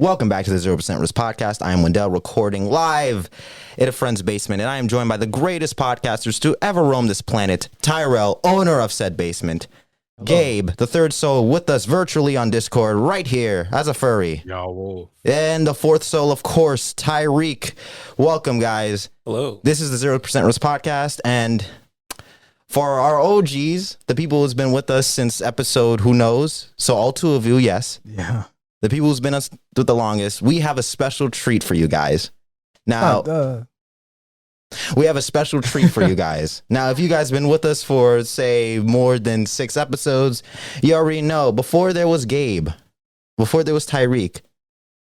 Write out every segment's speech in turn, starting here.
Welcome back to the 0% Risk Podcast. I am Wendell, recording live in a friend's basement, and I am joined by the greatest podcasters to ever roam this planet, Tyrell, owner of said basement. Hello. Gabe, the third soul, with us virtually on Discord, right here as a furry. Yo. And the fourth soul, of course, Tyreek. Welcome, guys. Hello. This is the 0% Risk Podcast, and for our OGs, the people who's been with us since episode who knows, so all two of you, yes. Yeah. The people who's been us with the longest, we have a special treat for you guys. Now, we have a special treat for you guys. Now, if you guys been with us for, say, more than 6 episodes, you already know, before there was Gabe, before there was Tyreek,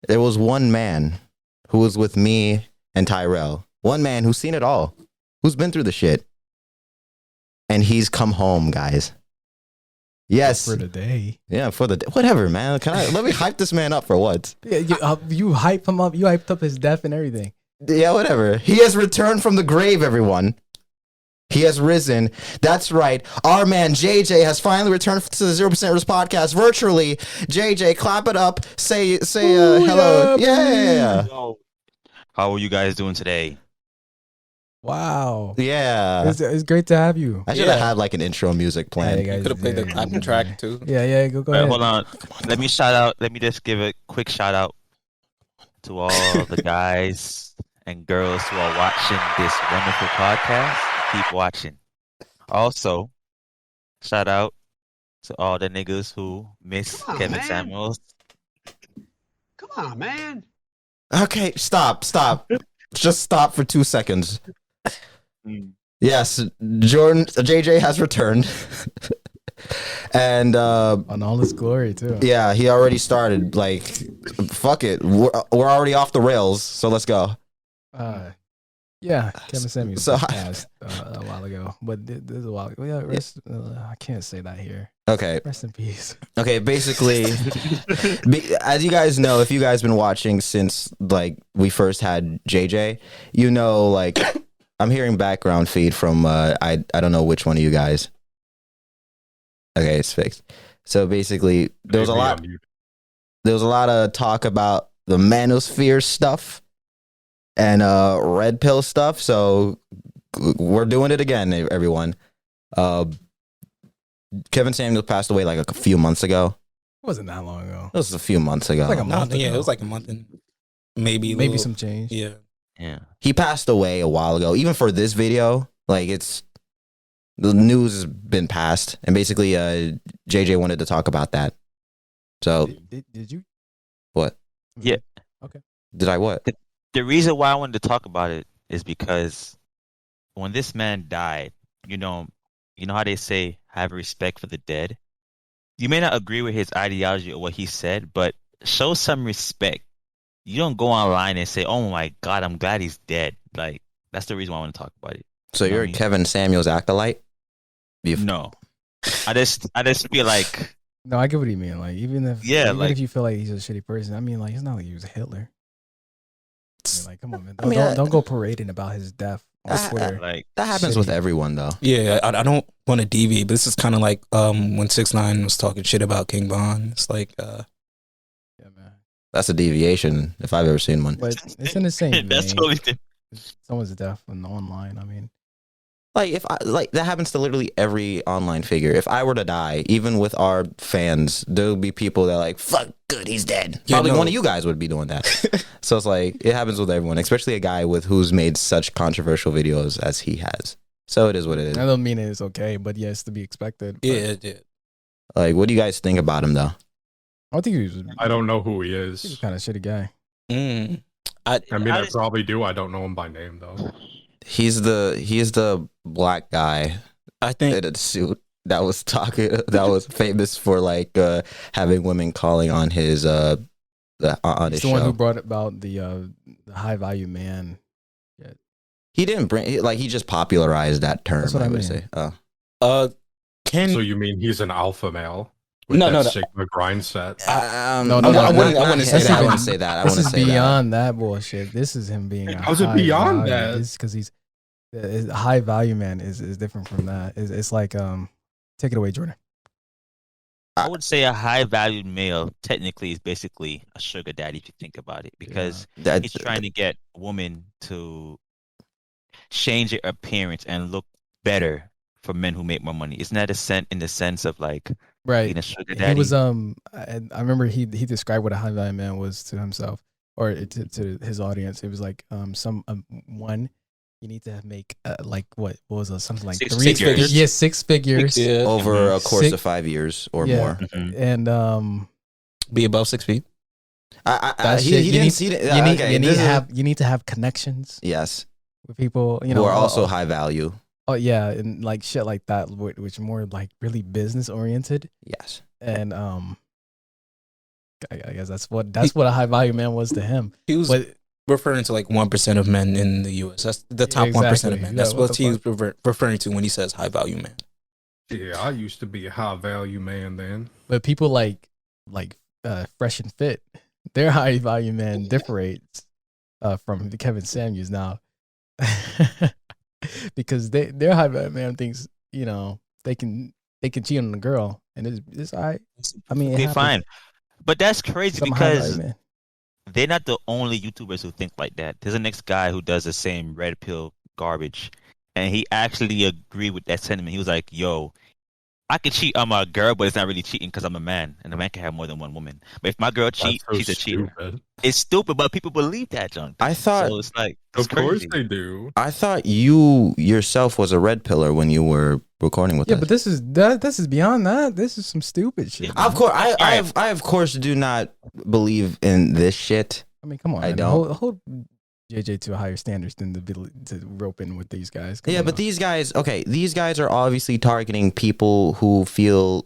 there was one man who was with me and Tyrell. One man who's seen it all, who's been through the shit. And he's come home, guys. Yes. For the day. Yeah, for the day. Whatever, man. Let me hype this man up for what? Yeah, you hype him up. You hyped up his death and everything. Yeah, whatever. He has returned from the grave, everyone. He has risen. That's right. Our man JJ has finally returned to the 0% Risk Podcast virtually. JJ, clap it up. Say Ooh, hello. Yeah. How are you guys doing today? Wow. Yeah. It's great to have you. I should have had like an intro music planned. Yeah, Could have played the clapping track too. Yeah, go ahead. Hold on. Let me shout out. Let me just give a quick shout out to all the guys and girls who are watching this wonderful podcast. Keep watching. Also, shout out to all the niggas who miss Kevin Samuels. Come on, man. Okay, stop. Just stop for 2 seconds. Yes, JJ has returned. And on all his glory too. Yeah, he already started. Like, fuck it. We're already off the rails, so let's go. Yeah, Kevin Samuels So passed a while ago, but this is a while ago. Yeah, I can't say that here. Okay. Rest in peace. Okay, basically, as you guys know, if you guys been watching since like we first had JJ, you know, like I'm hearing background feed from I don't know which one of you guys. Okay, it's fixed. So basically, there was a lot of talk about the manosphere stuff and red pill stuff. So we're doing it again, everyone. Kevin Samuels passed away like a few months ago. It wasn't that long ago. It was a few months ago. It was like a month ago. Yeah, it was like a month and maybe some change. Yeah. He passed away a while ago. Even for this video, like the news has been passed, and basically, JJ wanted to talk about that. So, did you? What? Yeah. Okay. Did I what? The reason why I wanted to talk about it is because when this man died, you know how they say have respect for the dead? You may not agree with his ideology or what he said, but show some respect. You don't go online and say, oh my God, I'm glad he's dead. Like, that's the reason why I want to talk about it. So you're a Kevin Samuels acolyte? No. I just feel like... No, I get what you mean. Like, even if you feel like he's a shitty person, I mean, like, it's not like he was Hitler. I mean, like, come on, man. Don't go parading about his death on Twitter. Like, that happens with everyone, though. Yeah, I don't want to deviate, but this is kind of like when 6ix9ine was talking shit about King Von. It's like, yeah, man. That's a deviation if I've ever seen one. But it's in the same That's totally different. Someone's death online. I mean, like that happens to literally every online figure. If I were to die, even with our fans, there'll be people that are like, fuck, good, he's dead. Probably one of you guys would be doing that. So it's like, it happens with everyone, especially a guy who's made such controversial videos as he has. So it is what it is. I don't mean it's okay, but yes, to be expected. Yeah. Like, what do you guys think about him, though? I think he was. I don't know who he is. He's kind of shitty guy. I probably do. I don't know him by name, though. He's the black guy, I think, in a suit that was famous for like having women calling on his on his show. The one who brought about the high value man. Yeah. He didn't bring, like, he just popularized that term. That's what I would mean. say. So you mean he's an alpha male? With No. Sigma grind set. I wouldn't say that. I wouldn't say that. This is beyond that bullshit. This is him being. How's it beyond that? It's because he's a high value man is different from that. It's like take it away, Jordan. I would say a high valued male technically is basically a sugar daddy if you think about it, because he's trying to get a woman to change their appearance and look better for men who make more money. Isn't that in the sense of like being a sugar daddy? He was I remember he described what a high value man was to himself or to his audience. It was like one. You need to make like what was it? Something like 6 figures. Yeah, 6 figures over a course of 5 years or more, and be above 6 feet. You need to have connections. Yes, with people who are also high value. Oh yeah, and like shit like that, which are more like really business oriented. Yes, and I guess that's what a high value man was to him. He was referring to like 1% of men in the U.S. That's the top 1% of men. That's what he was referring to when he says high value man. Yeah, I used to be a high value man then. But people like Fresh and Fit, their high value man differentiates from Kevin Samuels now. Because their high value man thinks, you know, they can cheat on the girl and it's all right. I mean, okay, fine. But that's crazy because they're not the only YouTubers who think like that. There's a next guy who does the same red pill garbage, and he actually agreed with that sentiment. He was like, yo, I can cheat on my girl, but it's not really cheating because I'm a man, and a man can have more than one woman. But if my girl cheats, she's a cheater. It's stupid, but people believe that, John. I thought... So it's like, of course they do. I thought you yourself was a red pillar when you were recording with us. Yeah, but this is beyond that. This is some stupid shit. Of course, I of course do not believe in this shit. I mean, come on. I don't. Hold JJ to higher standards than to rope in with these guys. Come on. These guys, okay, these guys are obviously targeting people who feel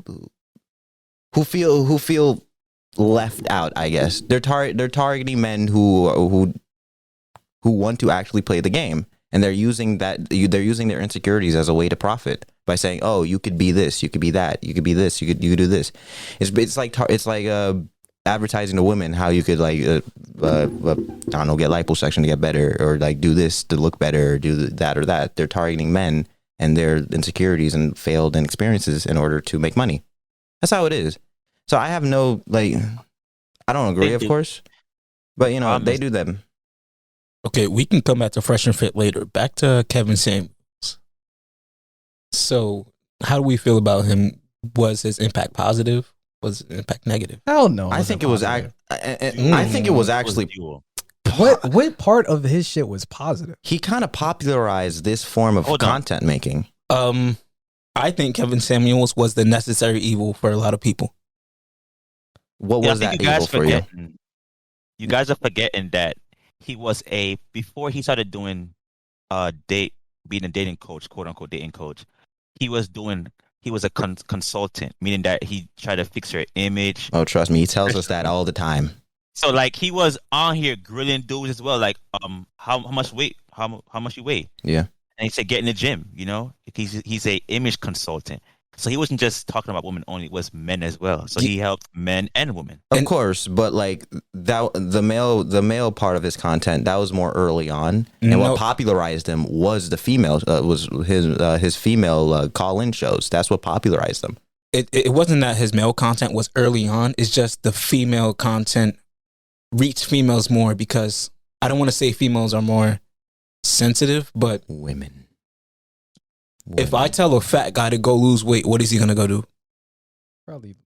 left out. I guess they're targeting men who want to actually play the game, and they're using their insecurities as a way to profit by saying, "Oh, you could be this, you could be that, you could be this, you could do this." It's like advertising to women how you could like I don't know, get liposuction to get better, or like do this to look better, or do that or that. They're targeting men and their insecurities and failed experiences in order to make money. That's how it is. So I have no I don't agree, of course, but you know they do them. Okay, we can come back to Fresh and Fit later. Back to Kevin Samuels. So, how do we feel about him? Was his impact positive? Was his impact negative? Hell no. I think it was. I think it was actually. What part of his shit was positive? He kind of popularized this form of content making. I think Kevin Samuels was the necessary evil for a lot of people. What was that evil for you? You guys are forgetting that he was before he started doing being a dating coach, quote unquote dating coach. He was a consultant, meaning that he tried to fix her image. Oh, trust me, he tells us that all the time. So like he was on here grilling dudes as well, like how much weight, how much you weigh. Yeah. And he said get in the gym, you know? He's a image consultant. So he wasn't just talking about women only, it was men as well. So he helped men and women. Of course, but like that the male part of his content, that was more early on. And what popularized him was the female was his female call-in shows. That's what popularized him. It wasn't that his male content was early on, it's just the female content reached females more, because I don't want to say females are more sensitive, but women. If I tell a fat guy to go lose weight, what is he gonna go do? Probably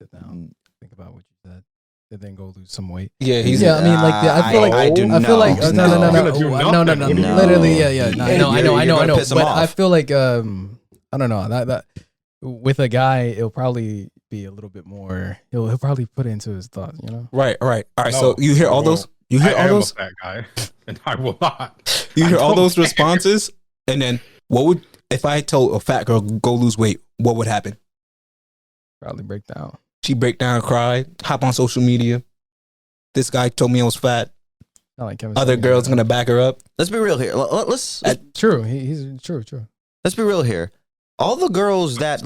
sit down, think about what you said, and then go lose some weight. Yeah, I mean, like I feel like no. Literally, yeah. No, I know. But I feel like I don't know that with a guy, it'll probably be a little bit more. He'll probably put it into his thoughts, you know. Right. All right. So you hear all those? You hear all those? I am a fat guy, and I will not. You hear all those responses, and then what would? If I told a fat girl go lose weight, what would happen? Probably break down. She break down, cry, hop on social media. This guy told me I was fat. Like Kevin Other girls gonna back her up. Let's be real here. Let's true. He's true. Let's be real here. All the girls that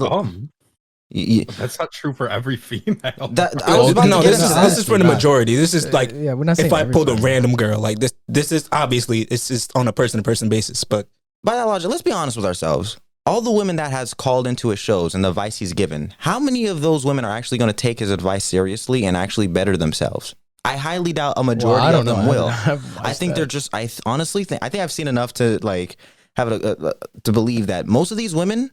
that's not true for every female. This is for the majority. This is like we're not saying if I pulled a random girl, like this is obviously it's just on a person to person basis, but. By that logic, let's be honest with ourselves. all the women that has called into his shows and the advice he's given, how many of those women are actually going to take his advice seriously and actually better themselves? I highly doubt a majority of them will. I think they're just. I honestly think. I think I've seen enough to like have to believe that most of these women,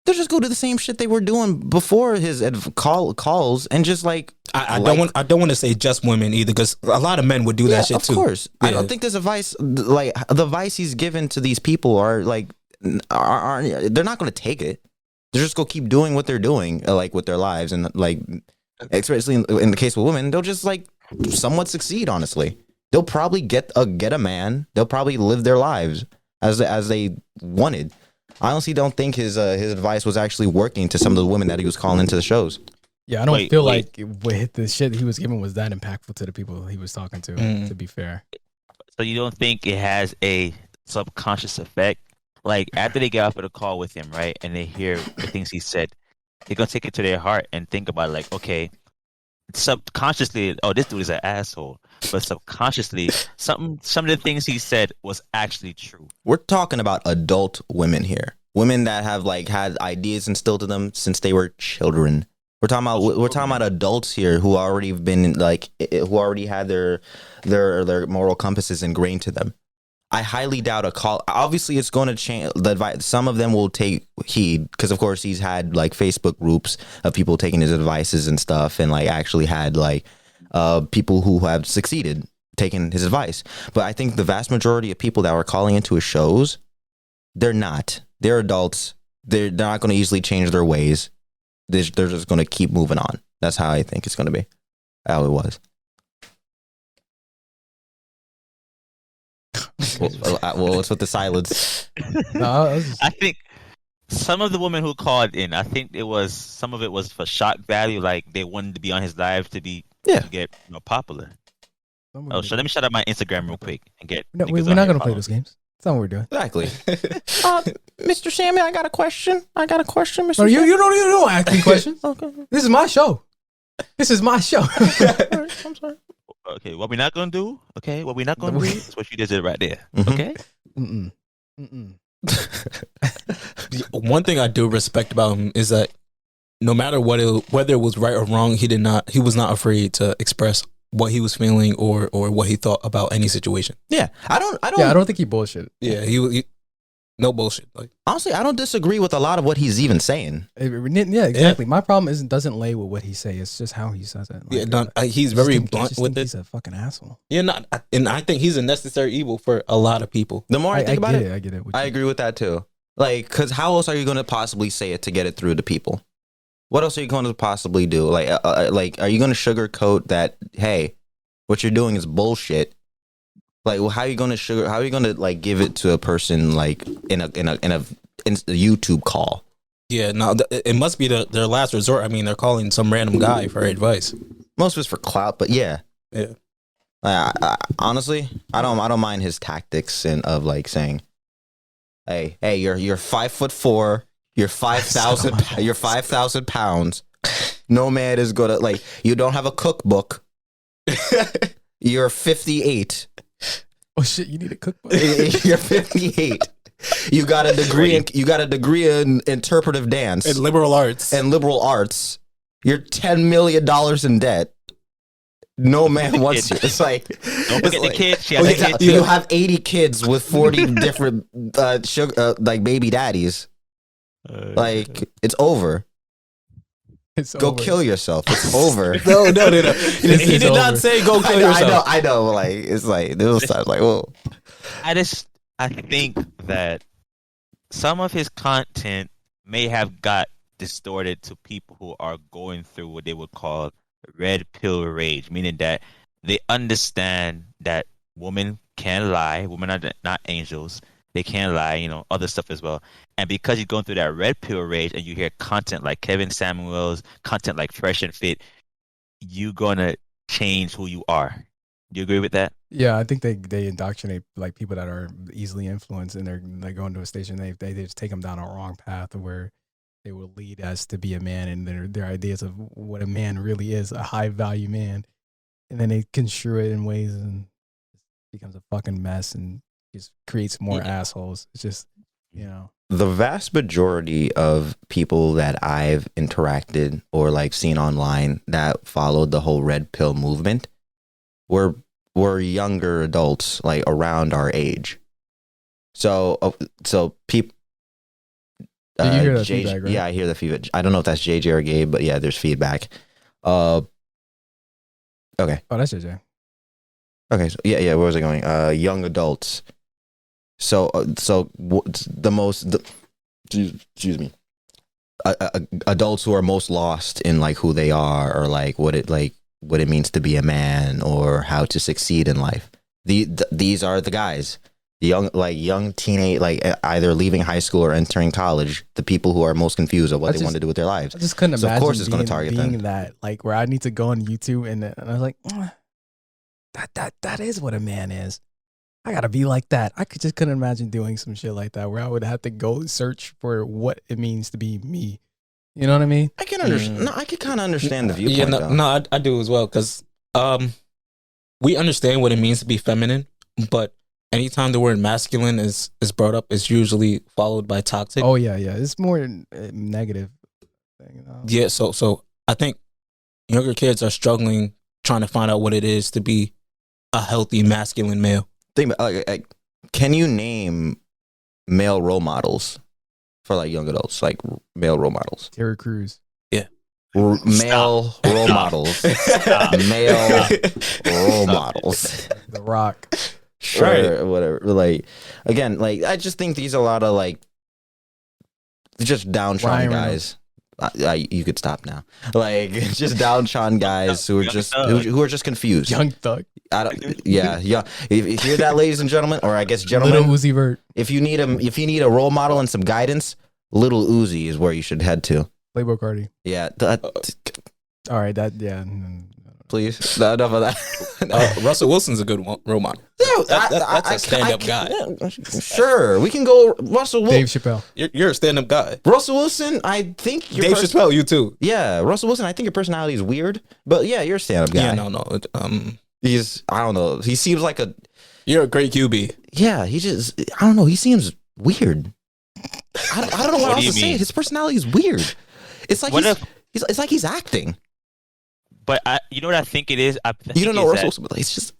they'll just go do the same shit they were doing before his calls and just like. I don't want to say just women either, because a lot of men would do that shit too. Of course, yeah. I don't think this advice, like the advice he's given to these people, are like they're not going to take it. They're just going to keep doing what they're doing, like with their lives, and like especially in the case with women, they'll just like somewhat succeed. Honestly, they'll probably get a man. They'll probably live their lives as they wanted. I honestly don't think his advice was actually working to some of the women that he was calling into the shows. Yeah, I don't feel like with the shit he was giving was that impactful to the people he was talking to. To be fair, so you don't think it has a subconscious effect? Like after they get off of the call with him, right, and they hear the things he said, they're gonna take it to their heart and think about it, like, okay, subconsciously, oh, this dude is an asshole, but subconsciously, some of the things he said was actually true. We're talking about adult women here, women that have like had ideas instilled to them since they were children. We're talking about adults here who already been like who already had their moral compasses ingrained to them. I highly doubt a call. Obviously, it's going to change. The advice. Some of them will take heed because, of course, he's had like Facebook groups of people taking his advices and stuff, and like actually had like people who have succeeded taking his advice. But I think the vast majority of people that were calling into his shows, they're not. They're adults. They're not going to easily change their ways. They're just going to keep moving on. That's how I think it's going to be. How it was. Well, what's with the silence? I think some of the women who called in, I think some of it was for shock value, like they wanted to be on his live to get popular. So let me shut up my Instagram real quick and get. No, we're not going to play those games. That's not what we're doing. Exactly. Mr. Sammy, I got a question, Mr. No, you don't ask me questions. Okay. This is my show. I'm sorry. Okay, what we're not gonna do? Okay, what we're not gonna do is what you just did right there. Okay. One thing I do respect about him is that no matter whether it was right or wrong, he was not afraid to express what he was feeling or what he thought about any situation. Yeah, I don't think he bullshit. Yeah, he no bullshit. Like honestly, I don't disagree with a lot of what he's even saying. Yeah, exactly. Yeah. My problem doesn't lay with what he say. It's just how he says it. Like, he's very blunt with it. He's a fucking asshole. Yeah, and I think he's a necessary evil for a lot of people. The more I think about it, I get it. I agree with that too. Like, because how else are you going to possibly say it to get it through to people? What else are you going to possibly do? Like, are you going to sugarcoat that? Hey, what you're doing is bullshit. Like, well, how are you going to like give it to a person like in a YouTube call? Yeah, no, it must be their last resort. I mean, they're calling some random guy for advice. Most of it's for clout, but yeah. Honestly, I don't mind his tactics and of like saying, "Hey, you're 5'4", you're 5,000 pounds. No man is gonna like. You don't have a cookbook. You're 58." Oh shit! You need a cookbook. You're 58. You got a degree in interpretive dance and liberal arts. You're $10 million in debt. No man wants you. It's like don't forget the kids. You have 80 kids with 40 different like baby daddies. Like it's over. Go kill yourself. It's over. No. He did not say go kill yourself. I know. Like it's like this was like whoa. I think that some of his content may have got distorted to people who are going through what they would call red pill rage, meaning that they understand that women can lie. Women are not angels. They can lie, other stuff as well. And because you're going through that red pill rage and you hear content like Kevin Samuels, content like Fresh and Fit, you're going to change who you are. Do you agree with that? Yeah, I think they indoctrinate like people that are easily influenced and they're going to a station. They just take them down a wrong path where they will lead us to be a man and their ideas of what a man really is, a high value man. And then they construe it in ways and it becomes a fucking mess and just creates more assholes. It's just, the vast majority of people that I've interacted or like seen online that followed the whole red pill movement were younger adults, like around our age. So people. Did you hear that feedback, right? Yeah, I hear the feedback. I don't know if that's JJ or Gabe, but yeah, there's feedback. Okay. Oh, that's JJ. Okay, so yeah. Where was I going? Young adults. Excuse me. Adults who are most lost in like who they are, or like what it means to be a man, or how to succeed in life. These are the guys. Young teenage, like either leaving high school or entering college, the people who are most confused of what they want to do with their lives. I just couldn't imagine. Of course, it's going to target them. That, like, where I need to go on YouTube and I was like, that is what a man is. I gotta be like that. I just couldn't imagine doing some shit like that where I would have to go search for what it means to be me. You know what I mean? I can understand. No, I can kind of understand the viewpoint. Yeah, I do as well, because we understand what it means to be feminine, but anytime the word masculine is brought up, it's usually followed by toxic. Oh yeah, it's more negative thing, you know? Yeah, so I think younger kids are struggling trying to find out what it is to be a healthy masculine male. Think about, can you name male role models for like young adults, like male role models? Terry Crews. Yeah. Male role models. Male role models. The Rock. Sure, right. Whatever. Like, again, like I just think these are a lot of like just downtrodden guys. You could stop now. Like just downtrodden guys who are just confused. Young Thug. Yeah. If you hear that, ladies and gentlemen, or I guess gentlemen, Little Uzi Vert. If you need a role model and some guidance, Little Uzi is where you should head to. Playboy Cardi. Yeah. All right. Yeah. Please, enough of that. Russell Wilson's a good role model. Yeah, that's a stand-up guy. Sure, we can go Russell Wilson. Dave Chappelle. You're a stand-up guy. Russell Wilson, I think. Dave Chappelle, you too. Yeah, Russell Wilson, I think your personality is weird, but yeah, you're a stand-up guy. Yeah, no. I don't know. He seems like You're a great QB. Yeah, I don't know. He seems weird. I don't know what else to say. His personality is weird. It's like it's like he's acting. But you know what I think it is? You don't know Russell Wilson, but it's just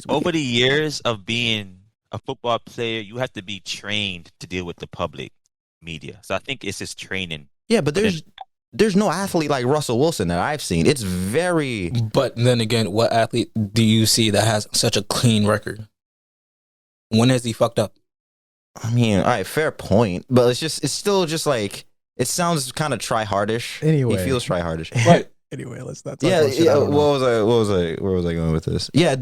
over the years of being a football player, you have to be trained to deal with the public media. So I think it's just training. Yeah, but there's no athlete like Russell Wilson that I've seen. It's very. But then again, what athlete do you see that has such a clean record? When has he fucked up? I mean, all right, fair point, but it's still just like it sounds kind of try-hardish. Anyway, he feels try-hardish, right? Anyway, let's not talk about shit. Yeah. Where was I going with this? Yeah,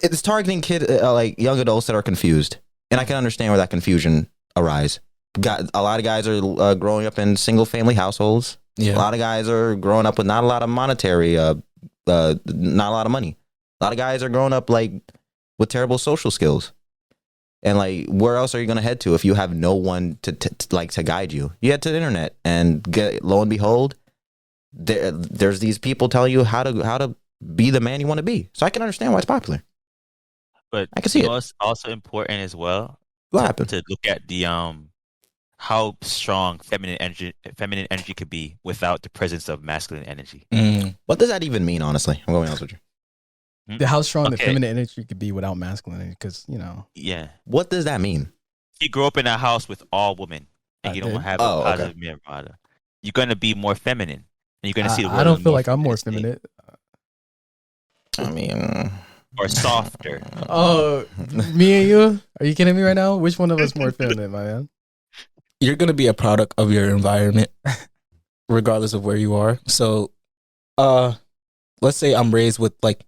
it's targeting like young adults that are confused, and I can understand where that confusion arises. A lot of guys are growing up in single-family households. Yeah. A lot of guys are growing up with not a lot of monetary, not a lot of money. A lot of guys are growing up like with terrible social skills, and like where else are you going to head to if you have no one to guide you? You head to the internet, and lo and behold. There's these people telling you how to be the man you want to be. So I can understand why it's popular. But I can see it. It's also important as well. What happened? To look at the how strong feminine energy could be without the presence of masculine energy. What does that even mean? Honestly, I'm going to be honest with you. How strong the feminine energy could be without masculine energy? Because Yeah. What does that mean? You grew up in a house with all women, and you don't have a positive male model. You're going to be more feminine. You're gonna see the I don't feel like I'm more feminine. I mean, or softer. Oh, me and you? Are you kidding me right now? Which one of us more feminine, my man? You're gonna be a product of your environment, regardless of where you are. So, let's say I'm raised with like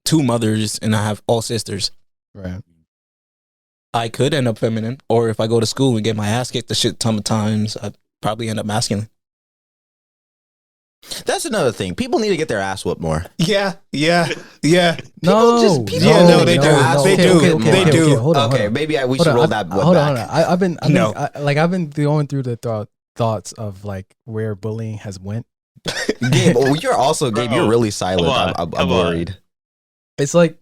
2 mothers and I have all sisters. Right. I could end up feminine, or if I go to school and get my ass kicked a shit ton of times, I'd probably end up masculine. That's another thing. People need to get their ass whooped more. Yeah. They do. They do. Hold on. Maybe we should roll that. Hold on. I've been going through the thoughts of like where bullying has went. Gabe, you're really silent. I'm worried. It's like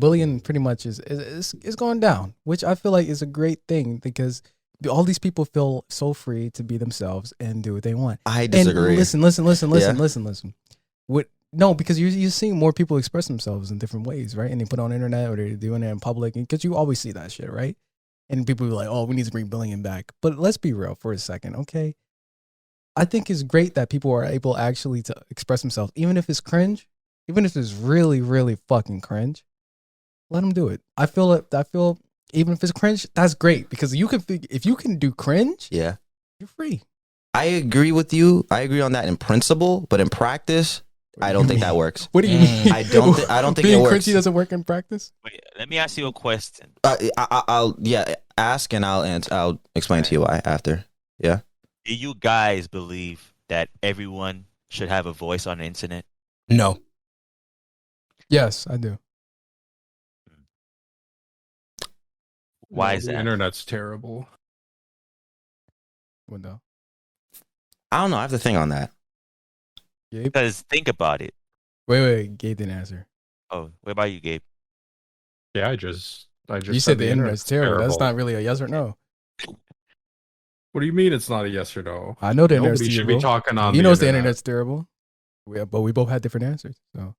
bullying pretty much is going down, which I feel like is a great thing because all these people feel so free to be themselves and do what they want. I disagree. And listen. No, because you're seeing more people express themselves in different ways, right? And they put it on the internet or they're doing it in public, because you always see that shit, right? And people are like, oh, we need to bring bullying back. But let's be real for a second, okay? I think it's great that people are able actually to express themselves, even if it's cringe, even if it's really, really fucking cringe. Let them do it. I feel even if it's cringe, that's great, because if you can do cringe, yeah, you're free. I agree with you. I agree on that in principle, but in practice, I don't think that works. What do you mean? I don't think being it works. cringy doesn't work in practice. Wait, let me ask you a question. I'll ask and I'll explain to you why after. Yeah. Do you guys believe that everyone should have a voice on the internet? No. Yes, I do. Why is that? The internet's terrible. Window. I don't know. I have to think on that. Gabe? Because think about it. Wait. Gabe didn't answer. Oh, what about you, Gabe? Yeah, I just you said the internet's terrible. That's not really a yes or no. What do you mean it's not a yes or no? I know the internet's Nobody terrible. should be talking on. He knows the internet's terrible. But we both had different answers. So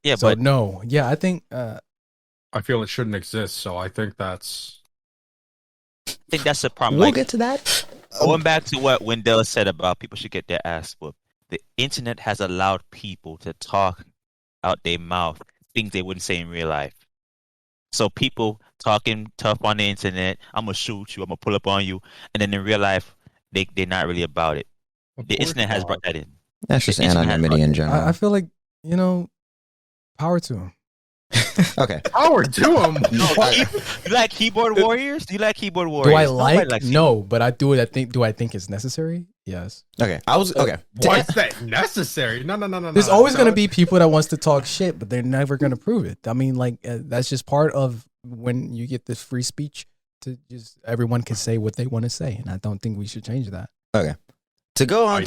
yeah, so but no, yeah, I think. I feel it shouldn't exist. So I think that's the problem. We'll get to that. Going back to what Wendell said about people should get their ass whooped. The internet has allowed people to talk out their mouth things they wouldn't say in real life. So people talking tough on the internet, I'm gonna shoot you, I'm gonna pull up on you, and then in real life, they're not really about it. The internet has brought that in. That's just anonymity in general. I feel like, power to him. Okay. Power to them. You like keyboard warriors? Do you like keyboard warriors? Do I like? No, but I do it. Do I think it's necessary? Yes. Okay. Okay. Why is that necessary? No. There's always going to be people that wants to talk shit, but they're never going to prove it. I mean, that's just part of when you get this free speech to just everyone can say what they want to say, and I don't think we should change that. Okay. To go on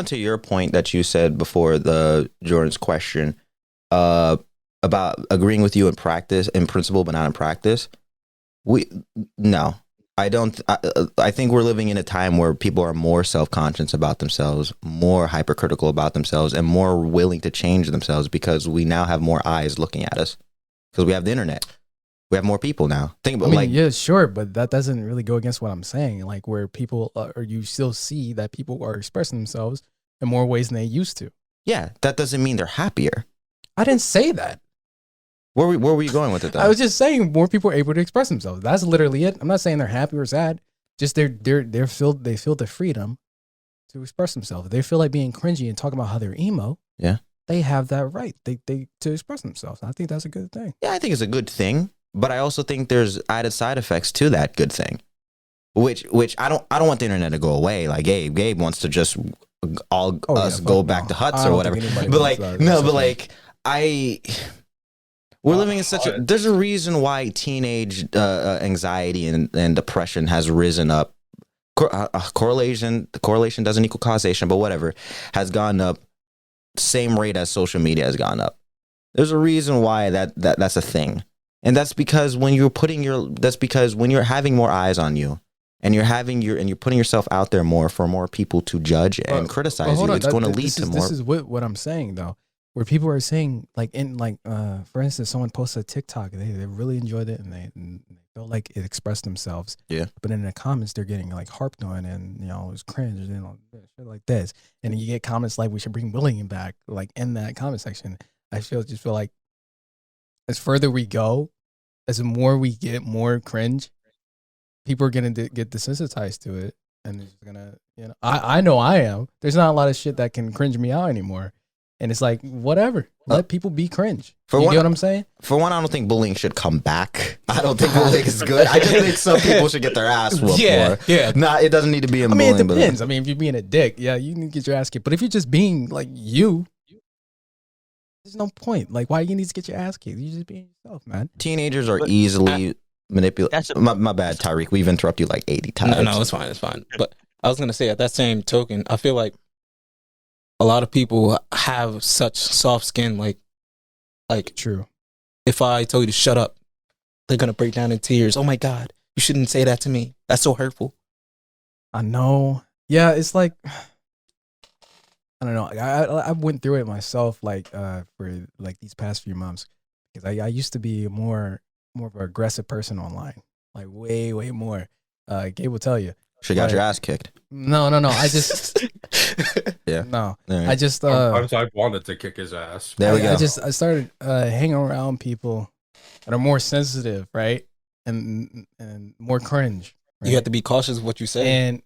to your point that you said before the Jordan's question, about agreeing with you in practice, in principle, but not in practice. No, I don't. I think we're living in a time where people are more self-conscious about themselves, more hypercritical about themselves, and more willing to change themselves because we now have more eyes looking at us because we have the internet. We have more people now. Think about yeah, sure, but that doesn't really go against what I'm saying. Like where people or you still see that people are expressing themselves in more ways than they used to. Yeah, that doesn't mean they're happier. I didn't say that. Where were you going with it, though? I was just saying more people are able to express themselves. That's literally it. I'm not saying they're happy or sad. Just they feel the freedom to express themselves. They feel like being cringy and talking about how they're emo. Yeah, they have that right. They to express themselves. I think that's a good thing. Yeah, I think it's a good thing, but I also think there's added side effects to that good thing, which I don't want the internet to go away. Like Gabe wants to just go back to huts or whatever. But we're living in such there's a reason why teenage anxiety and depression has risen up. Correlation doesn't equal causation, but whatever, has gone up same rate as social media has gone up. There's a reason why that's a thing. And that's because when you're having more eyes on you and you're putting yourself out there more for more people to judge and criticize you, it's going to lead to more. This is what I'm saying though. Where people are saying, for instance, someone posted a TikTok, they really enjoyed it and they felt like it expressed themselves. Yeah. But in the comments, they're getting harped on and it was cringe and shit like this. And you get comments like we should bring bullying back, in that comment section. I just feel like as further we go, as more we get more cringe, people are gonna get desensitized to it, and it's gonna, I know I am. There's not a lot of shit that can cringe me out anymore. And it's like, whatever. Let people be cringe. You get what I'm saying? For one, I don't think bullying should come back. I don't think bullying is good. I just think some people should get their ass whooped more. Yeah. It doesn't need to be in bullying. It depends. I mean, if you're being a dick, yeah, you need to get your ass kicked. But if you're just being you, there's no point. Why you need to get your ass kicked? You're just being yourself, man. Teenagers are easily manipulated. My bad, Tyreek. We've interrupted you 80 times. No, it's fine. But I was going to say, at that same token, I feel like a lot of people have such soft skin, like true. If I told you to shut up, they're gonna break down in tears. Oh my God, You shouldn't say that to me. That's so hurtful. I know. Yeah, it's like, I don't know. I went through it myself, like for like these past few months, because I used to be more of an aggressive person online, like way more. Gabe will tell you. She got your ass kicked. No. I just yeah. No, right. I just sometimes I wanted to kick his ass. There we go. I started hanging around people that are more sensitive, right, and more cringe. Right? You have to be cautious of what you say.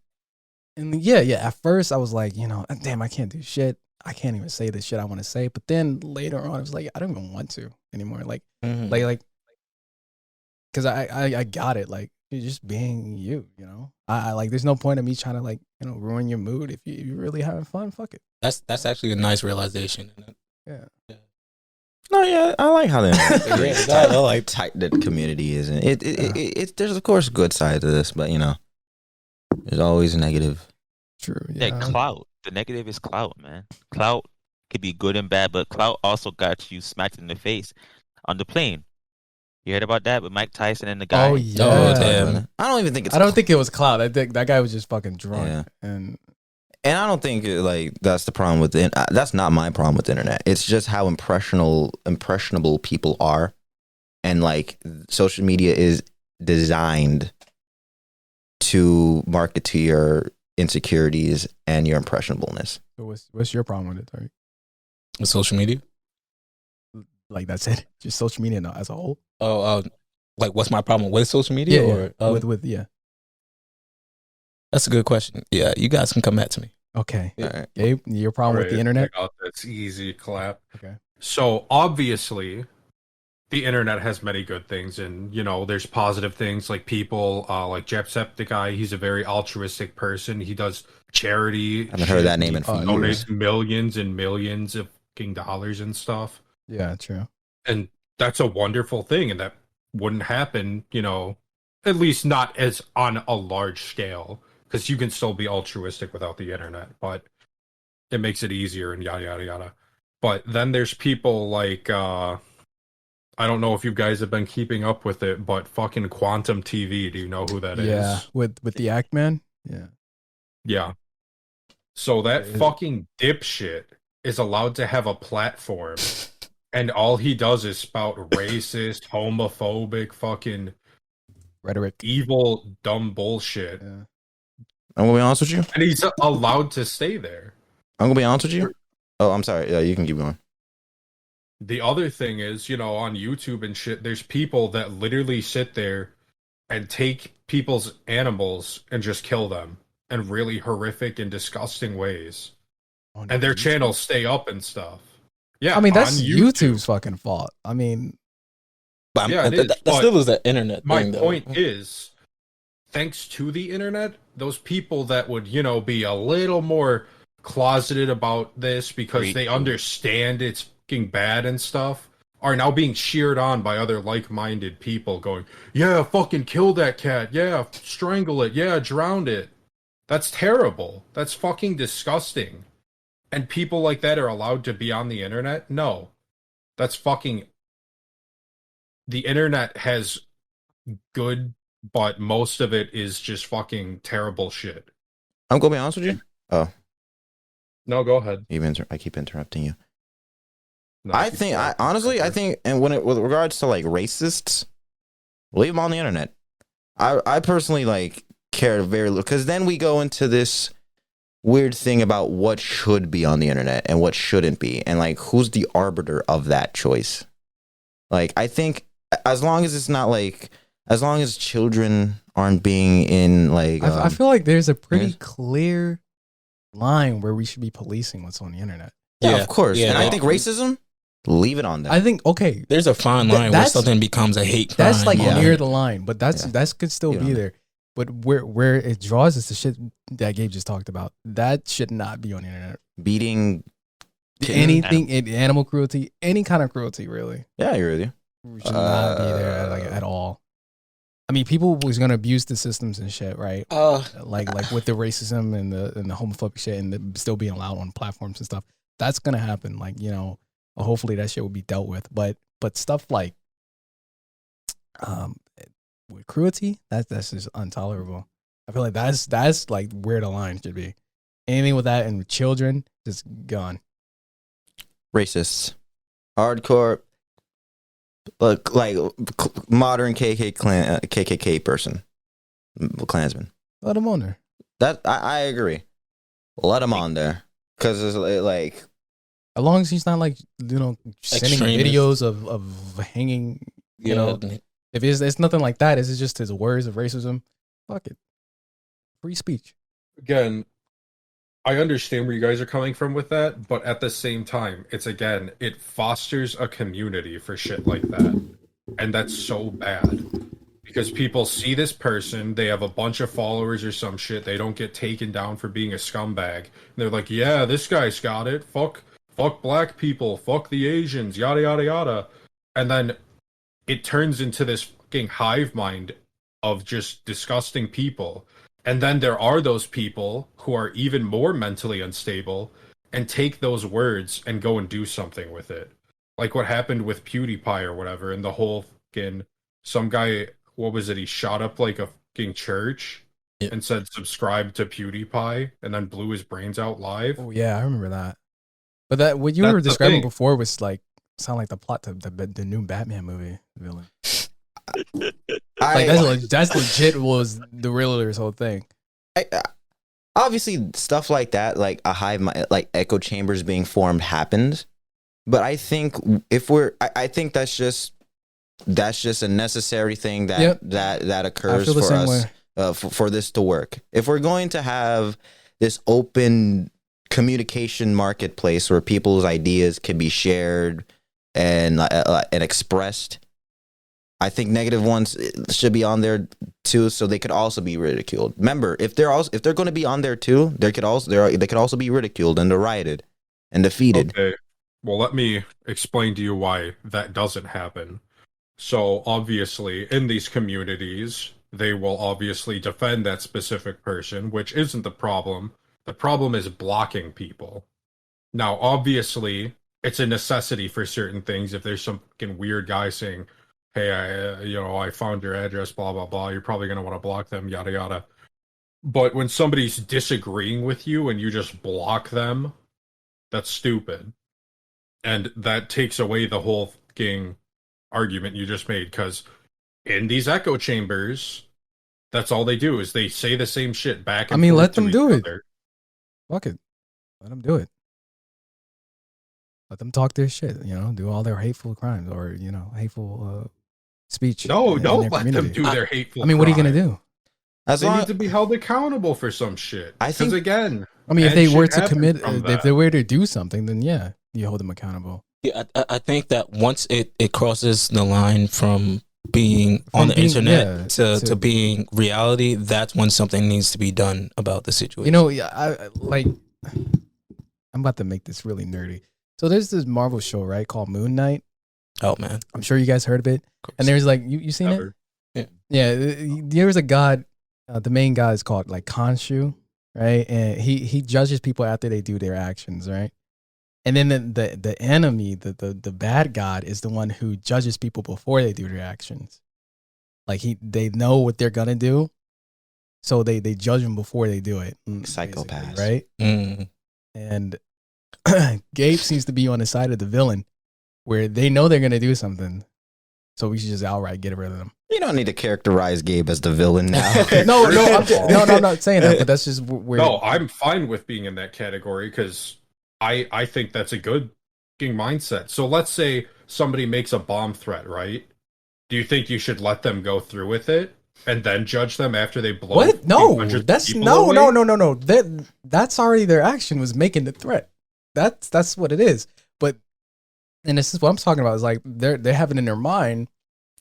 And yeah. At first, I was like, damn, I can't do shit. I can't even say the shit I want to say. But then later on, I was like, I don't even want to anymore. Like, like, because I got it. Like, you're just being you. I like. There's no point of me trying to like ruin your mood. If you're really having fun, fuck it. That's actually a nice realization. Yeah. No, yeah, I like how the tight knit community is. And it there's of course good side to this, but there's always a negative. True. Yeah, clout. The negative is clout, man. Clout could be good and bad, but clout also got you smacked in the face on the plane. You heard about that with Mike Tyson and the guy? Oh yeah. Oh damn. I don't even think it's. I don't think it was clout. I think that guy was just fucking drunk. Yeah. And I don't think like that's the problem with that's not my problem with the internet. It's just how impressionable people are, and like social media is designed to market to your insecurities and your impressionableness. So what's your problem with it, Tariq? With social media? Like that's it? Just social media as a whole? Oh, like what's my problem with social media? Yeah, with That's a good question. Yeah, you guys can come back to me. Okay. Right. Gabe, your problem with the internet? That's easy, clap. Okay. So obviously, the internet has many good things, and there's positive things like people like Jacksepticeye. He's a very altruistic person. He does charity. I haven't heard that name in years. Donates millions and millions of dollars and stuff. Yeah, true. And that's a wonderful thing, and that wouldn't happen, at least not as on a large scale, because you can still be altruistic without the internet, but it makes it easier and yada yada yada. But then there's people like I don't know if you guys have been keeping up with it, but fucking Quantum TV. Do you know who that is? Yeah, with the Act Man. Yeah. Yeah. So that fucking dipshit is allowed to have a platform, and all he does is spout racist, homophobic, fucking rhetoric, evil, dumb bullshit. Yeah. I'm gonna be honest with you. And he's allowed to stay there. I'm gonna be honest with you. Oh, I'm sorry. Yeah, you can keep going. The other thing is, on YouTube and shit, there's people that literally sit there and take people's animals and just kill them in really horrific and disgusting ways. And their channels stay up and stuff. Yeah, I mean, that's YouTube's fucking fault. I mean, but yeah, that still is the internet my thing, point is, thanks to the internet, those people that would, be a little more closeted about this because they understand it's fucking bad and stuff, are now being cheered on by other like-minded people going, yeah, fucking kill that cat. Yeah, strangle it. Yeah, drown it. That's terrible. That's fucking disgusting. And people like that are allowed to be on the internet? No. That's fucking... The internet has good, but most of it is just fucking terrible shit. I'm gonna be honest with you. Oh. No, go ahead. I keep interrupting you. No, I think, and with regards to like racists, leave them on the internet. I personally like care very little, because then we go into this weird thing about what should be on the internet and what shouldn't be, and like who's the arbiter of that choice. Like, I think as long as it's not like, as long as children aren't being in like I feel like there's a pretty clear line where we should be policing what's on the internet. Yeah, of course. Yeah, and I think racism, leave it on there. I think there's a fine line where something becomes a hate crime. That's like near the line, but that could still be there. But where it draws is the shit that Gabe just talked about. That should not be on the internet. Beating anything, animal cruelty, any kind of cruelty, really. Yeah, I agree with you. Should not be there at all. I mean, people was gonna abuse the systems and shit, right? Like with the racism and the homophobic shit, and still being allowed on platforms and stuff. That's gonna happen. Like, hopefully that shit will be dealt with. But stuff like with cruelty, that's just intolerable. I feel like that's like where the line should be. Anything with that and with children, just gone. Racists, hardcore, like modern KKK person, Klansman. Let them on there. That I agree. Let him on there because it's like, as long as he's not like sending videos of hanging. You know, if it's nothing like that, it's just his words of racism. Fuck it, free speech. Again, I understand where you guys are coming from with that, but at the same time, it fosters a community for shit like that, and that's so bad. Because people see this person, they have a bunch of followers or some shit, they don't get taken down for being a scumbag. And they're like, yeah, this guy's got it. Fuck black people. Fuck the Asians. Yada, yada, yada. And then it turns into this fucking hive mind of just disgusting people. And then there are those people who are even more mentally unstable and take those words and go and do something with it. Like what happened with PewDiePie or whatever, and the whole fucking, some guy... What was it? He shot up like a fucking church and said subscribe to PewDiePie and then blew his brains out live. Oh yeah, I remember that. But that what you were describing before was like sound like the plot to the new Batman movie villain. That's legit was the Riddler's whole thing. Obviously, stuff like that, like a hive, like echo chambers being formed, happened. But I think I think that's just a necessary thing that occurs for us for this to work. If we're going to have this open communication marketplace where people's ideas can be shared and expressed, I think negative ones should be on there too, so they could also be ridiculed. Remember, if they're going to be on there too, they could also be ridiculed and derided and defeated. Okay. Well, let me explain to you why that doesn't happen. So obviously, in these communities, they will obviously defend that specific person, which isn't the problem. The problem is blocking people. Now, obviously, it's a necessity for certain things. If there's some fucking weird guy saying, hey, I found your address, blah, blah, blah, you're probably going to want to block them, yada, yada. But when somebody's disagreeing with you and you just block them, that's stupid. And that takes away the whole fucking argument you just made, because in these echo chambers, that's all they do is they say the same shit back and forth. Let them do it. Fuck it. Let them do it. Let them talk their shit, do all their hateful crimes or, hateful speech. No, don't let them do their hateful crimes. What are you going to do? They need to be held accountable for some shit. I think, again, if they were to commit, if they were to do something, then yeah, you hold them accountable. Yeah, I think that once it crosses the line from being on the internet to being reality, that's when something needs to be done about the situation. I'm about to make this really nerdy. So there's this Marvel show, right, called Moon Knight. Oh man, I'm sure you guys heard of it. And there's like you seen Never. it? Yeah. There was a god. The main god is called like Khonshu, right? And he judges people after they do their actions, right? And then the enemy, the bad god, is the one who judges people before they do their actions. Like they know what they're gonna do, so they judge them before they do it. Psychopaths, right? Mm. And Gabe seems to be on the side of the villain, where they know they're gonna do something, so we should just outright get rid of them. You don't need to characterize Gabe as the villain now. No, I'm not saying that, but that's just where. No, I'm fine with being in that category because I think that's a good mindset. So let's say somebody makes a bomb threat, right? Do you think you should let them go through with it and then judge them after they blow? What? No, that's no. That's already their action was making the threat. That's what it is. But and this is what I'm talking about. Is like they're having in their mind,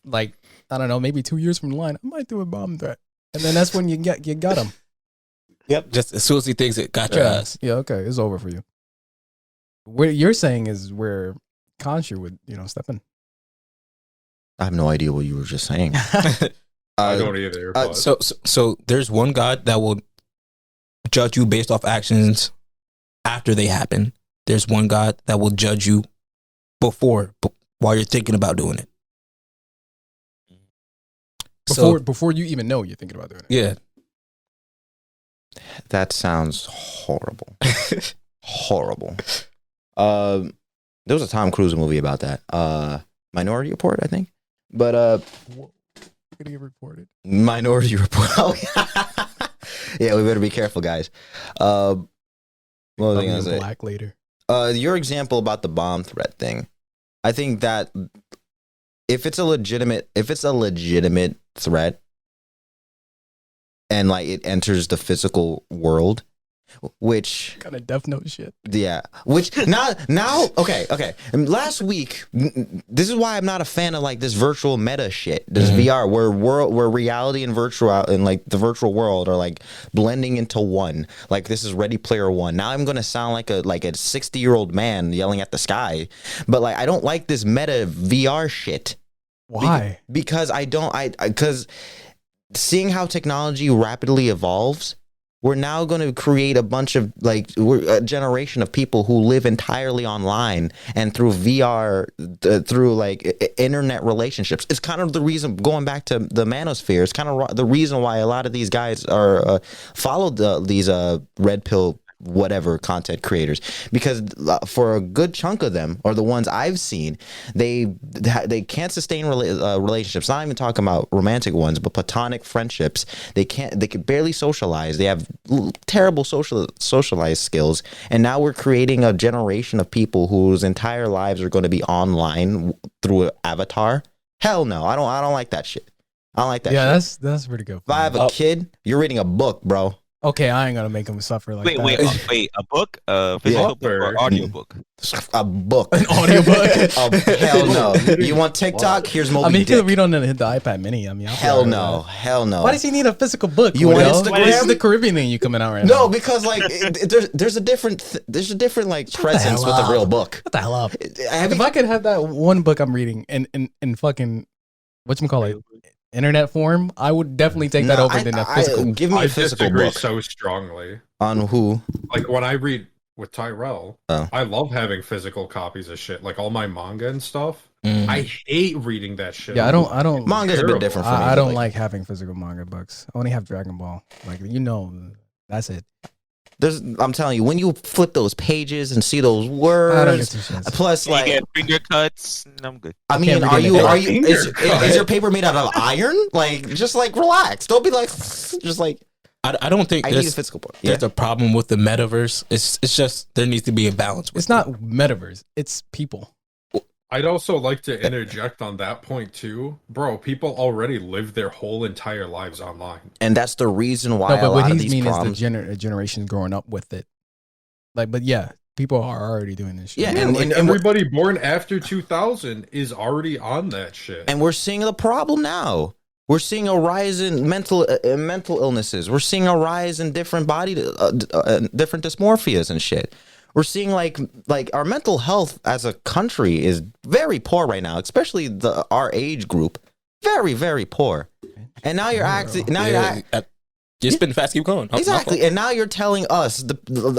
like I don't know, maybe 2 years from the line, I might do a bomb threat, and then that's when you got them. Yep. Just as soon as he thinks it got your ass. Yeah. Okay. It's over for you. What you're saying is where Khonshu would step in. I have no idea what you were just saying. I don't either. So there's one God that will judge you based off actions after they happen. There's one God that will judge you while you're thinking about doing it. Before you even know you're thinking about doing it. Yeah. That sounds horrible. Horrible. There was a Tom Cruise movie about that. Minority Report, I think. But Gonna get reported. Minority Report. Oh, yeah, we better be careful, guys. What was I gonna say? Black later. Your example about the bomb threat thing. I think that if it's a legitimate threat and like it enters the physical world, which kind of Death Note shit. Yeah, which now okay. And last week, this is why I'm not a fan of like this virtual meta shit, this VR where reality and virtual and like the virtual world are like blending into one. Like this is Ready Player One. Now I'm gonna sound like a 60-year-old man yelling at the sky, but like I don't like this meta VR shit. Why? Because because seeing how technology rapidly evolves. We're now going to create a bunch of a generation of people who live entirely online and through VR, through like internet relationships. It's kind of the reason, going back to the manosphere, it's kind of the reason why a lot of these guys are followed these red pill whatever content creators, because for a good chunk of them, or the ones I've seen, they can't sustain relationships. Not even talking about romantic ones, but platonic friendships. They can barely socialize. They have terrible socialized skills, and now we're creating a generation of people whose entire lives are going to be online through an avatar. Hell no, I don't like that shit. I don't like that. Yeah, shit. that's pretty good. If I have a kid, you're reading a book, bro. Okay, I ain't gonna make him suffer like that. Wait, a book? A physical book or audio book? A book. An audio book? Oh, hell no. You want TikTok? What? Here's Moby Dick. He could read on the iPad mini. Hell no. Why does he need a physical book? You want Instagram? This is the Caribbean thing you coming out right now. No, because like there's a different like presence with a real book. What the hell up? If I could have that one book I'm reading in fucking whatchamacallit, internet form, I would definitely take that over than a physical. Give me a physical book. I disagree so strongly. On who? Like when I read with Tyrell, I love having physical copies of shit, like all my manga and stuff. I hate reading that shit. Yeah, I don't. Manga's a bit different for me. I don't like having physical manga books. I only have Dragon Ball. Like that's it. I'm telling you, when you flip those pages and see those words, plus like you get finger cuts, I'm good. I mean, is your paper made out of iron? Like, just like relax. Don't be like, just like. I don't think need a physical book. There's a problem with the metaverse. It's just there needs to be a balance. It's not metaverse. It's people. I'd also like to interject on that point too, bro. People already live their whole entire lives online, and that's the reason why a lot of these problems. Is the generation growing up with it. Like, but yeah, people are already doing this shit. Yeah, and everybody born after 2000 is already on that shit. And we're seeing the problem now. We're seeing a rise in mental illnesses. We're seeing a rise in different different dysmorphias and shit. We're seeing like our mental health as a country is very poor right now, especially our age group, very, very poor. And now you're just been fast, keep going. Exactly, and now you're telling us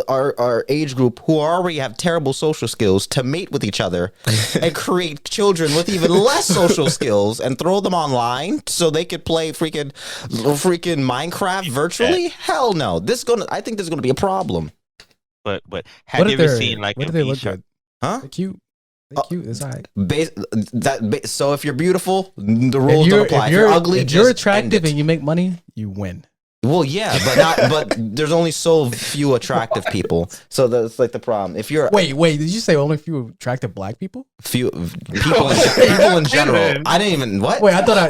our age group who already have terrible social skills to mate with each other and create children with even less social skills and throw them online so they could play freaking Minecraft virtually? Hell no! I think this is gonna be a problem. But have you ever seen like what do they look like? Huh? They're cute. They're cute. That's all right. So if you're beautiful, the rules don't apply. If you're ugly, if you're attractive and you make money, you win. Well, yeah, but there's only so few attractive people, so that's like the problem. If you're wait, did you say only few attractive black people? Few people in general. I didn't even what? Wait, I thought I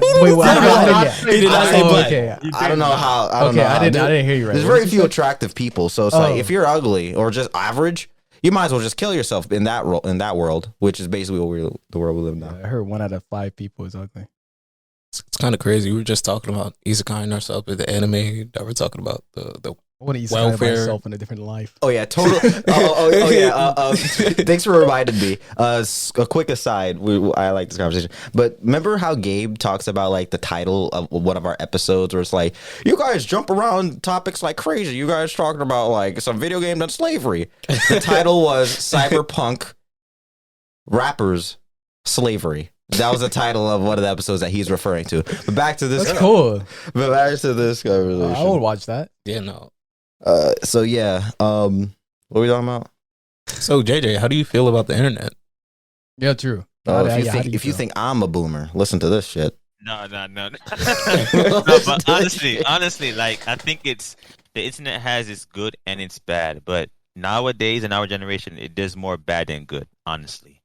don't know how. I didn't hear you right. There's very few attractive people, so it's like if you're ugly or just average, you might as well just kill yourself in that world, which is basically the world we live in now. I heard 1 out of 5 people is ugly. It's kind of crazy. We were just talking about isekai ourselves with the anime that we're talking about the I want to isekai myself in a different life. Oh yeah, totally. oh yeah. Thanks for reminding me. A quick aside. I like this conversation, but remember how Gabe talks about like the title of one of our episodes, where it's like, you guys jump around topics like crazy. You guys talking about like some video game that's slavery. The title was Cyberpunk Rappers Slavery. That was the title of one of the episodes that he's referring to. But back to this. That's cool. But back to this conversation. I would watch that. Yeah, no. So yeah. What were we talking about? So JJ, how do you feel about the internet? Yeah, true. If you think I'm a boomer, listen to this shit. No. No, but honestly, like I think the internet has its good and its bad, but nowadays in our generation, it does more bad than good, honestly.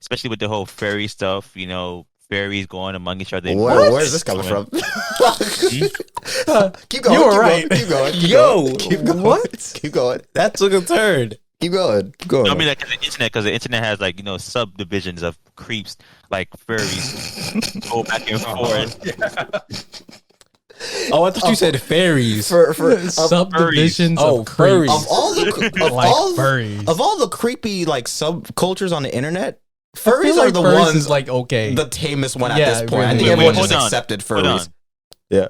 Especially with the whole fairy stuff, you know, fairies going among each other. Where's this coming from? Keep going. You were right. Keep going. Keep going. What? Keep going. That took a turn. Keep going. Keep going. I mean, like because the internet has like, you know, subdivisions of creeps like fairies go back and forth. Oh, I thought you said fairies. For subdivisions of furries. Of all the furries. Of all the creepy like subcultures on the internet, furries like are the furries ones is like okay. the tamest one at Yeah, this point. I really. think everyone Hold just on. accepted Hold furries. on. Yeah.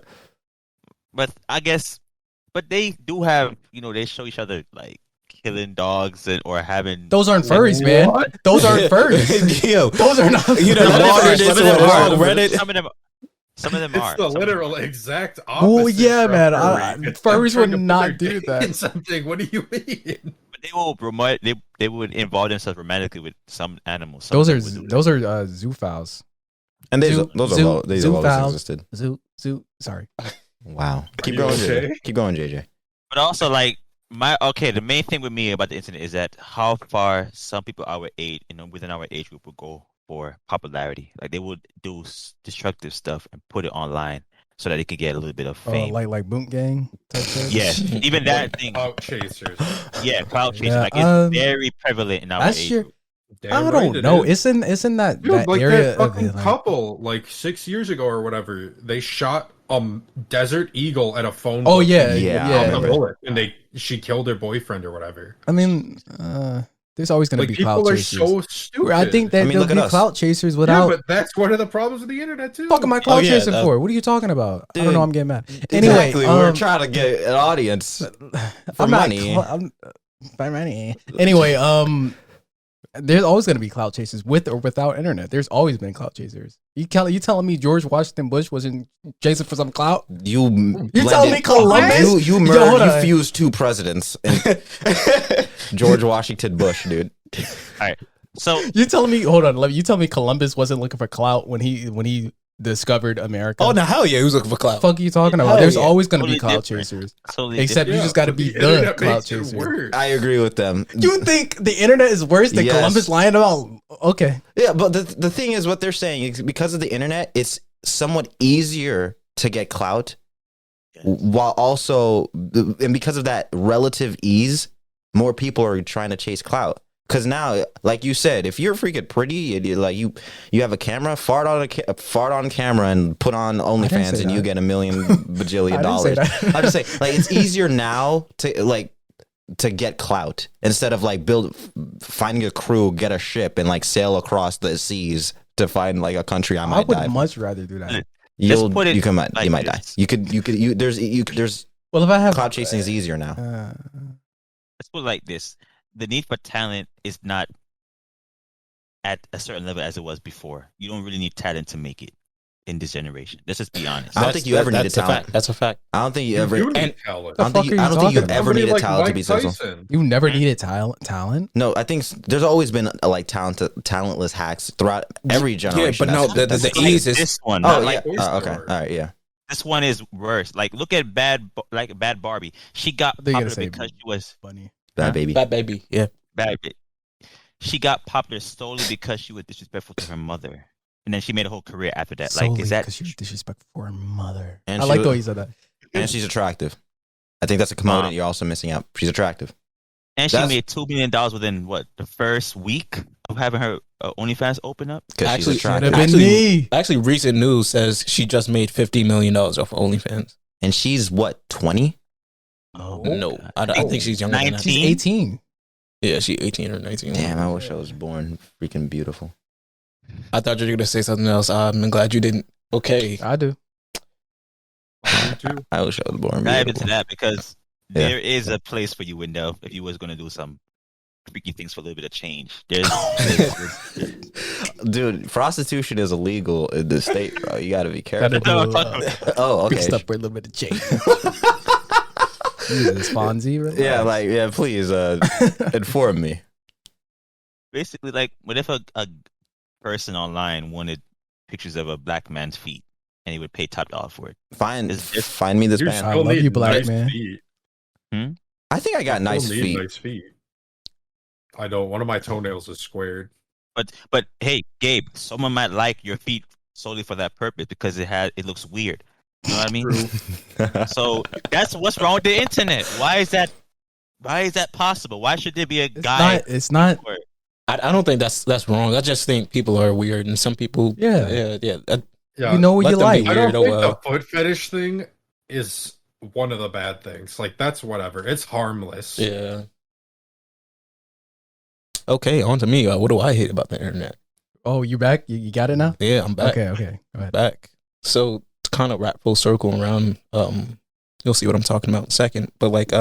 But I guess, but they do have, you know, they show each other like killing dogs or having. Those aren't furries, man. Those aren't furries. Yo, Those are not. you know, Reddit. Some of them It's are. the Some of them literal are. exact opposite. Oh yeah, from man. furry. It's them Furries trying would to put not their do dick that. in something. What do you mean? But they will they would involve themselves romantically with some animals. Some Those are of them would do that. zoophiles. And those Zoo have always fouls. existed. Zoo. Sorry. Wow. Keep you going, okay? JJ. Keep going, JJ. But also, like the main thing with me about the internet is that how far some people our age, you know, within our age group will go for popularity. Like they would do destructive stuff and put it online so that they could get a little bit of fame. Like Boot Gang type shit. Yes, even that thing. Clout chasers. Yeah, cloud chasing. Yeah, Like it's very prevalent in our That's age your. group. Damn I right don't it know. is. It's in that, Dude, that like area that fucking of it, like, couple, like 6 years ago or whatever, they shot Desert Eagle at a phone. Oh book yeah, Yeah, yeah. I with a remember. bullet, and she killed her boyfriend or whatever. I mean, there's always going to Like be clout people are chasers. so stupid. I think that I mean, there'll look at be us. clout chasers yeah, without. but that's one of the problems with the internet too. Fuck am I clout yeah, chasing that- for? What are you talking about? I don't Dude, know. I'm getting mad. Anyway, Exactly. We're trying to get an audience for I'm money. by money. Anyway, there's always going to be clout chasers with or without internet. There's always been clout chasers. You telling me George Washington Bush wasn't chasing for some clout? You telling me Columbus? You hold on. fused two presidents. George Washington Bush, dude. So You telling me? Hold on. You tell me Columbus wasn't looking for clout when he discovered America? Oh, no, hell yeah, he was looking for clout. The fuck are you talking about? Hell There's yeah. always going to be Totally clout different. chasers. totally Except different. you just got to but be the the internet clout makes it chaser. worse. I agree with them. You think the internet is worse than Yes. Columbus lying about? Okay. Yeah, but the thing is, what they're saying is because of the internet, it's somewhat easier to get clout, while also, and because of that relative ease, more people are trying to chase clout. Because now, like you said, if you're freaking pretty, and you have a camera, fart on camera, and put on didn't OnlyFans, say and you that. get $1 million bajillion I didn't say dollars. that. I'm just saying, like it's easier now to get clout instead of like finding a crew, get a ship, and like sail across the seas to find like a country I I might would die. much rather do that. Just put it You might die. this. There's Well, if I have clout chasing is easier now. Let's put it like this: the need for talent is not at a certain level as it was before. You don't really need talent to make it in this generation. Let's just be honest. I don't think you ever needed that's a talent. fact. That's a fact. I don't think you ever. You need And talent. I don't think fuck are you you've talking ever Somebody needed like talent to Mike be successful. Tyson. you never needed talent. No, I think there's always been like talentless hacks throughout every generation. but no, That's- the Like ease is this one. Oh not yeah. like Toy Okay. Story. All right. Yeah. this one is worse. Like look at Bad Barbie. She got I thought you were gonna popular say- because she was Funny. Bad Huh? baby. bad baby. Yeah. bad. She got popular solely because she was disrespectful to her mother, and then she made a whole career after that. Like, is that because she was disrespectful for her mother? And I she like was- the way you said that. And she's attractive. I think that's a component you're also missing out. She's attractive. and she that's- made $2 million within what the first week of having her OnlyFans open up. Because she's Actually, Should attractive. have been me. Actually, recent news says she just made $50 million off of OnlyFans. And she's what, 20? Oh No, God. I think she's younger than that. 19? She's 18. Yeah, she's 18 or 19. Damn, I wish I was born freaking beautiful. I thought you were going to say something else. I'm glad you didn't. Okay. I do. I wish I was born Not even to beautiful. that because Yeah. there is a place for you, Wendell, if you was going to do some freaky things for a little bit of change. Dude, prostitution is illegal in this state, bro. You got to be careful. Oh, okay. Stuff for a little bit of change. Jesus, Fonzie, really? Yeah, please inform me. Basically, like, what if a person online wanted pictures of a black man's feet and he would pay top dollar for it? Find me this man. I love you, black man. I think I got nice feet. Nice feet. I don't. One of my toenails is squared. But hey, Gabe, someone might like your feet solely for that purpose because it looks weird. You know what I mean? So that's what's wrong with the internet. Why is that possible? Why should there be a guy? It's not. I don't think that's wrong. I just think people are weird, and some people. Yeah. You know what you like. I don't think the foot fetish thing is one of the bad things. Like, that's whatever. It's harmless. Yeah. Okay, on to me. What do I hate about the internet? Oh, you back? You got it now? Yeah, I'm back. Okay. Go ahead. Back. So to kind of wrap full circle around, you'll see what I'm talking about in a second. But like,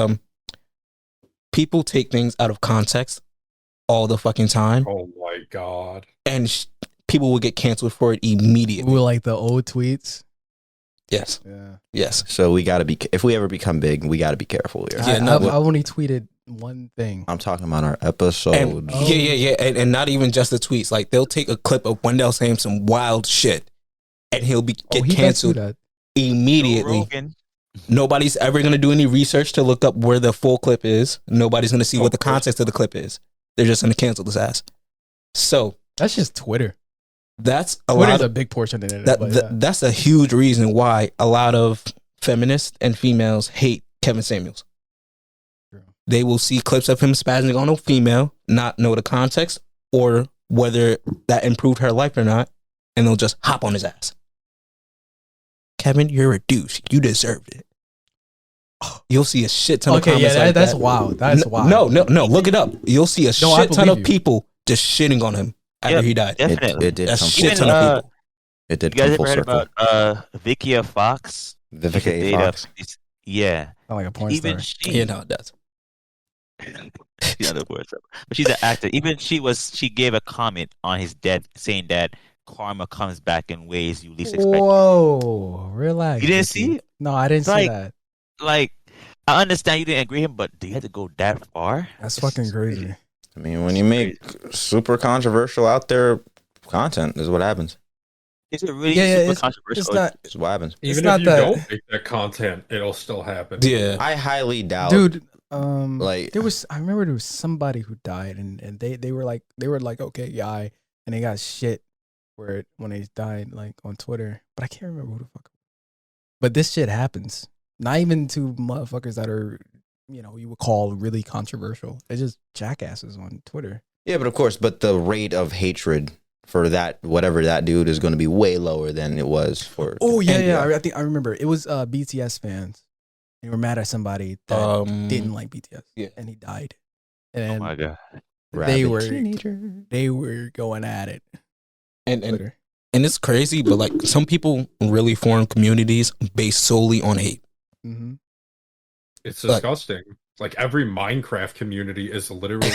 people take things out of context all the fucking time. Oh my god! And people will get canceled for it immediately. Ooh, like the old tweets. Yes. Yeah. Yes. So we gotta be. If we ever become big, we gotta be careful here. Yeah. I only tweeted one thing. I'm talking about our episodes. Yeah. And not even just the tweets. Like, they'll take a clip of Wendell saying some wild shit, and he'll get canceled immediately. Nobody's ever gonna do any research to look up where the full clip is. Nobody's gonna see what the context of the clip is. They're just gonna cancel this ass. So that's just Twitter. That's Twitter's a big portion of the internet. That's a huge reason why a lot of feminists and females hate Kevin Samuels. True. They will see clips of him spazzing on a female, not know the context or whether that improved her life or not, and they'll just hop on his ass. Kevin, you're a douche. You deserved it. You'll see a shit ton of comments like that's that. wild. That's wild. No. Look it up. You'll see a shit ton of people just shitting on him after he died. Definitely. It did. That's shit ton of people. It did. You guys ever heard about Vikia Fox? Vikia Fox. Yeah. Sound like a porn Even star. she. Yeah, no, it does. But she's an actor. Even she gave a comment on his death saying that karma comes back in ways you least expect. Whoa, relax. You didn't see it? No, I didn't see that. Like, I understand you didn't agree with him, but do you have to go that far? That's fucking crazy. I mean, when you make super controversial out there content, is what happens. Is it really super controversial? It's not. It's what happens. Even if you don't make that content, it'll still happen. Yeah, I highly doubt, dude. Like, there was. I remember there was somebody who died, and they were like okay, yeah, and they got shit for it when they died, like on Twitter. But I can't remember who the fuck. But this shit happens. Not even to motherfuckers that are, you would call really controversial. They're just jackasses on Twitter. Yeah, but of course, the rate of hatred for that, whatever that dude, is going to be way lower than it was for. Oh yeah. I think I remember it was BTS fans. They were mad at somebody that didn't like BTS, and he died. And oh my god, they were going at it, and it's crazy, but like some people really form communities based solely on hate. Mm-hmm. It's disgusting. Like every Minecraft community is literally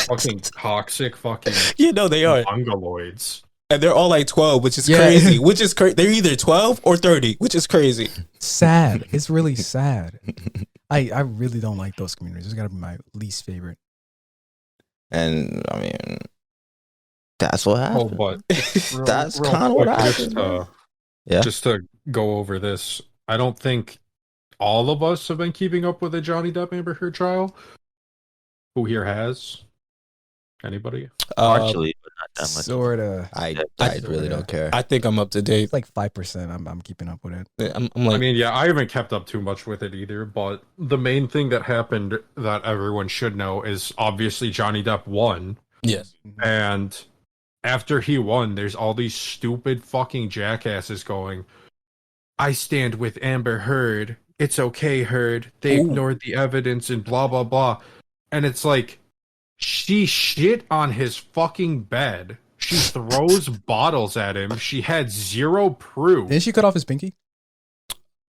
fucking toxic fucking they are mongoloids. And they're all like 12, which is crazy. Which is crazy. They're either 12 or 30, which is crazy. Sad. It's really sad. I really don't like those communities. It's gotta be my least favorite. And I mean, that's what happened. Oh, but that's kind of what happened. Just to go over this, I don't think all of us have been keeping up with the Johnny Depp Amber Heard trial. Who here has? Anybody? Partially, but not that much. Sorta. I really don't care. I think I'm up to date. It's like 5%. I'm keeping up with it. I'm like, I mean, I haven't kept up too much with it either. But the main thing that happened that everyone should know is obviously Johnny Depp won. Yes. And after he won, there's all these stupid fucking jackasses going, I stand with Amber Heard. It's okay, Heard. They ignored the evidence and blah, blah, blah. And it's like, she shit on his fucking bed. She throws bottles at him. She had zero proof. Didn't she cut off his pinky?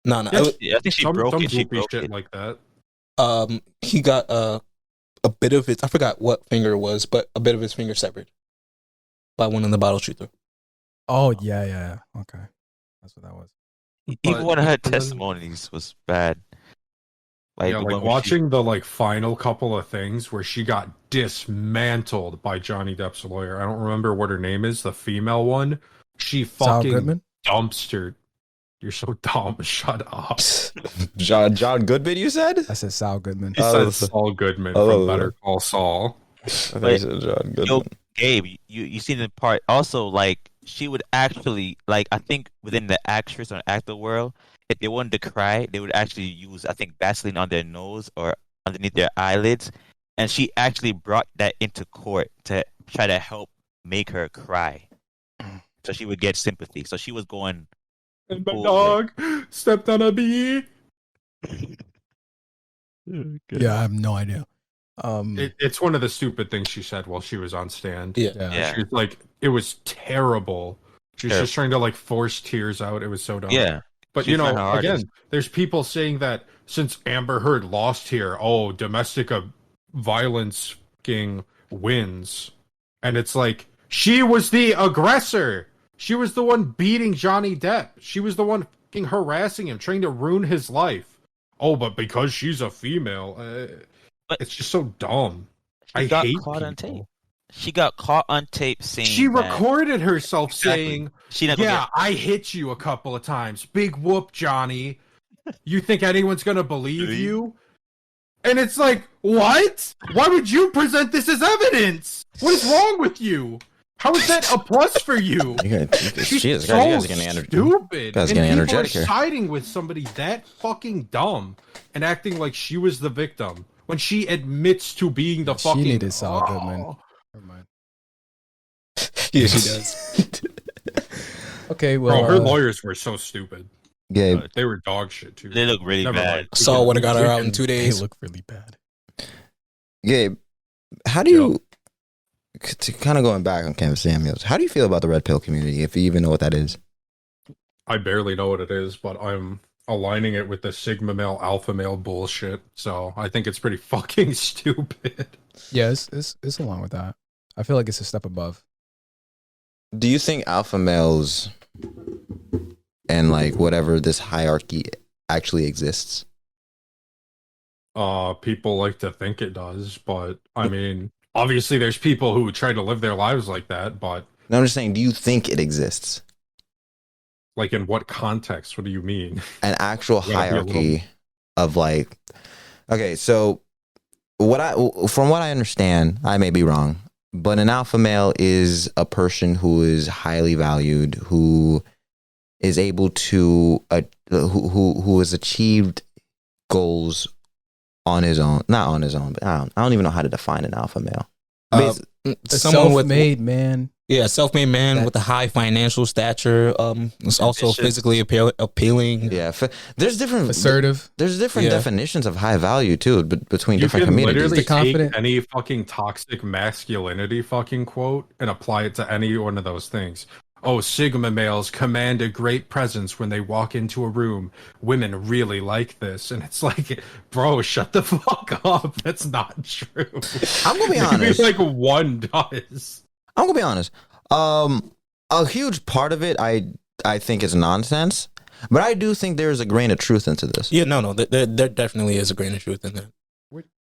No. I think she broke it. She broke shit it. like that. He got a a bit of his, I forgot what finger it was, but a bit of his finger severed by one of the bottle she threw. Oh, yeah. Okay. That's what that was. Even one of her testimonies was bad. Like watching the final couple of things where she got dismantled by Johnny Depp's lawyer. I don't remember what her name is, the female one. She fucking dumpstered. You're so dumb. Shut up. John Goodman, you said? I said Saul Goodman. He said Saul Goodman from Better Call Saul. But, John Goodman. Gabe, you see the part also, she would actually, I think within the actress or actor world, if they wanted to cry, they would actually use, I think, Vaseline on their nose or underneath their eyelids. And she actually brought that into court to try to help make her cry. So she would get sympathy. So she was going... And my dog stepped on a bee. Yeah, I have no idea. It's one of the stupid things she said while she was on stand. Yeah. She was it was terrible. She was just trying to force tears out. It was so dumb. Yeah. But again, there's people saying that since Amber Heard lost here, domestic violence wins. And it's she was the aggressor. She was the one beating Johnny Depp. She was the one harassing him, trying to ruin his life. Oh, but because she's a female, it's just so dumb. I hate caught on tape. She got caught on tape saying she recorded herself saying, I hit you a couple of times. Big whoop, Johnny. You think anyone's going to believe you? And it's what? Why would you present this as evidence? What is wrong with you? How is that a plus for you? She's so stupid. Guys getting energetic here. Siding with somebody that fucking dumb and acting like she was the victim when she admits to being the fucking... She needed Saul Goodman. Never mind. Yeah, she does. Okay, well... Bro, her lawyers were so stupid. Gabe. They were dog shit, too. They look really bad. Saul would have got her out in 2 days. They look really bad. Gabe, how do you... To kind of going back on Kevin Samuels, how do you feel about the red pill community, if you even know what that is? I barely know what it is, but I'm aligning it with the Sigma male, alpha male bullshit, so I think it's pretty fucking stupid. Yeah, it's along with that. I feel like it's a step above. Do you think alpha males and whatever this hierarchy actually exists? People like to think it does, but I mean... Obviously, there's people who try to live their lives like that, but... No, I'm just saying, do you think it exists? In what context? What do you mean? An actual hierarchy of Okay, so from what I understand, I may be wrong, but an alpha male is a person who is highly valued, who is able to... who has achieved goals on his own, not on his own, but I don't even know how to define an alpha male. Someone self-made man. Yeah, self-made man with a high financial stature. It's also physically appealing. Yeah, there's different assertive. There's different definitions of high value too, between different communities. You can literally take any fucking toxic masculinity fucking quote and apply it to any one of those things. Oh, Sigma males command a great presence when they walk into a room. Women really like this. And it's bro, shut the fuck up. That's not true. I'm going to be honest. Maybe one does. I'm going to be honest. A huge part of it, I think is nonsense. But I do think there's a grain of truth into this. Yeah, no. There definitely is a grain of truth in that.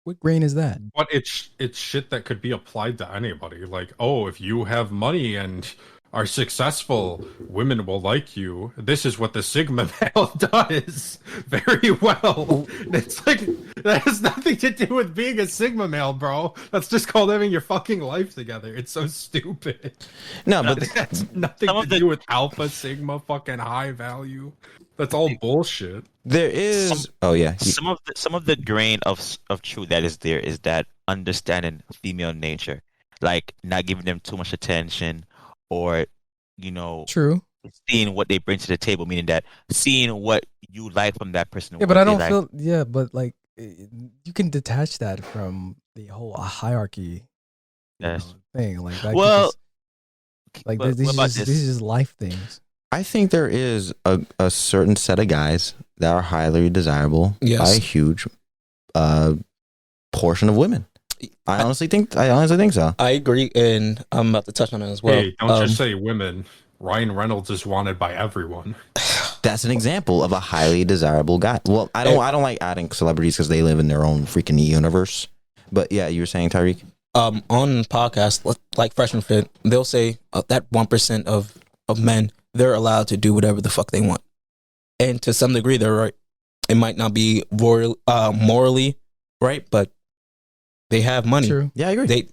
What grain is that? But it's shit that could be applied to anybody. If you have money and... are successful, women will like you. This is what the Sigma male does very well. It's that has nothing to do with being a Sigma male, bro. That's just called having your fucking life together. It's so stupid. No, but that's nothing to do with alpha, Sigma, fucking high value. That's all bullshit. There is some of the grain of truth that is there is that understanding female nature, not giving them too much attention. Or, true. Seeing what they bring to the table, meaning that seeing what you like from that person. Yeah, but I don't feel. Yeah, but you can detach that from the whole hierarchy thing. That these are just life things. I think there is a certain set of guys that are highly desirable by a huge portion of women. I honestly think so. I agree, and I'm about to touch on it as well. Hey, don't just say women. Ryan Reynolds is wanted by everyone. That's an example of a highly desirable guy. Well, I don't like adding celebrities because they live in their own freaking universe. But yeah, you were saying, Tyreek? On podcasts like Fresh and Fit, they'll say that 1% of men, they're allowed to do whatever the fuck they want. And to some degree, they're right. It might not be morally right, but they have money. True. Yeah, I agree.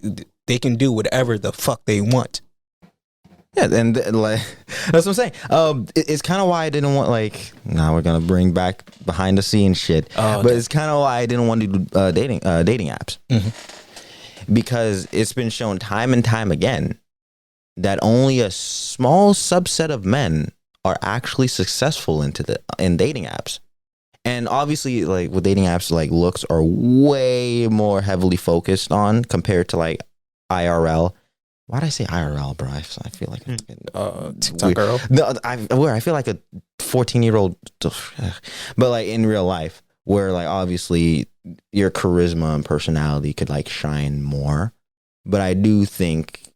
They can do whatever the fuck they want. Yeah, and like that's what I'm saying. It's kind of why I didn't want now we're gonna bring back behind the scenes shit. But it's kind of why I didn't want to do dating apps, because it's been shown time and time again that only a small subset of men are actually successful in dating apps. And obviously, like with dating apps, like looks are way more heavily focused on compared to like IRL. Why did I say IRL, bro? I feel like TikTok girl. No, I feel like a 14-year-old, but like in real life, where like obviously your charisma and personality could like shine more. But I do think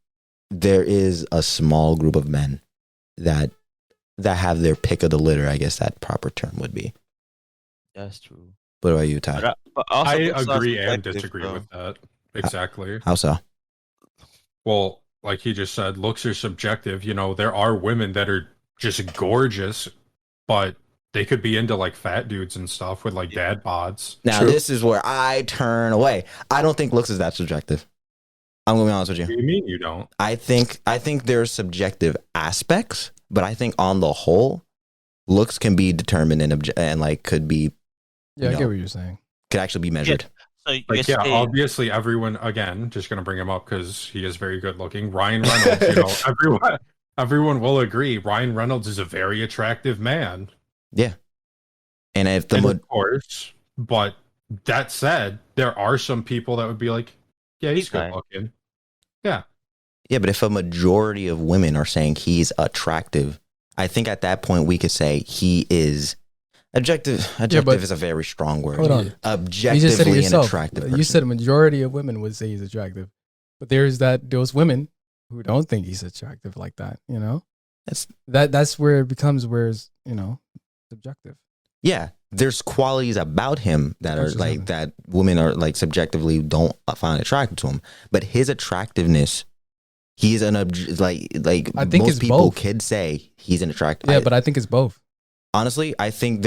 there is a small group of men that have their pick of the litter. I guess that proper term would be. That's true. What about you, Ty? I agree and disagree with that. Exactly. How so? Well, like he just said, looks are subjective. You know, there are women that are just gorgeous, but they could be into like fat dudes and stuff with like dad bods. Now, this is where I turn away. I don't think looks is that subjective. I'm gonna be honest with you. What do you mean you don't? I think there's subjective aspects, but I think on the whole, looks can be determined and like could be. Yeah, I get what you're saying. Could actually be measured. So obviously everyone, again, just going to bring him up because he is very good looking. Ryan Reynolds, everyone will agree. Ryan Reynolds is a very attractive man. Yeah. And of course, but that said, there are some people that would be like, yeah, he's good looking. Yeah. Yeah, but if a majority of women are saying he's attractive, I think at that point we could say he is objective is a very strong word. Hold on. Objectively an attractive person. You said a majority of women would say he's attractive. But there's those women who don't think he's attractive like that, you know? That's where it becomes subjective. Yeah. There's qualities about him that are like that women are like subjectively don't find attractive to him. But his attractiveness, he's an like I think most it's people both. could say he's an attractive. Yeah, but I think it's both. Honestly, I think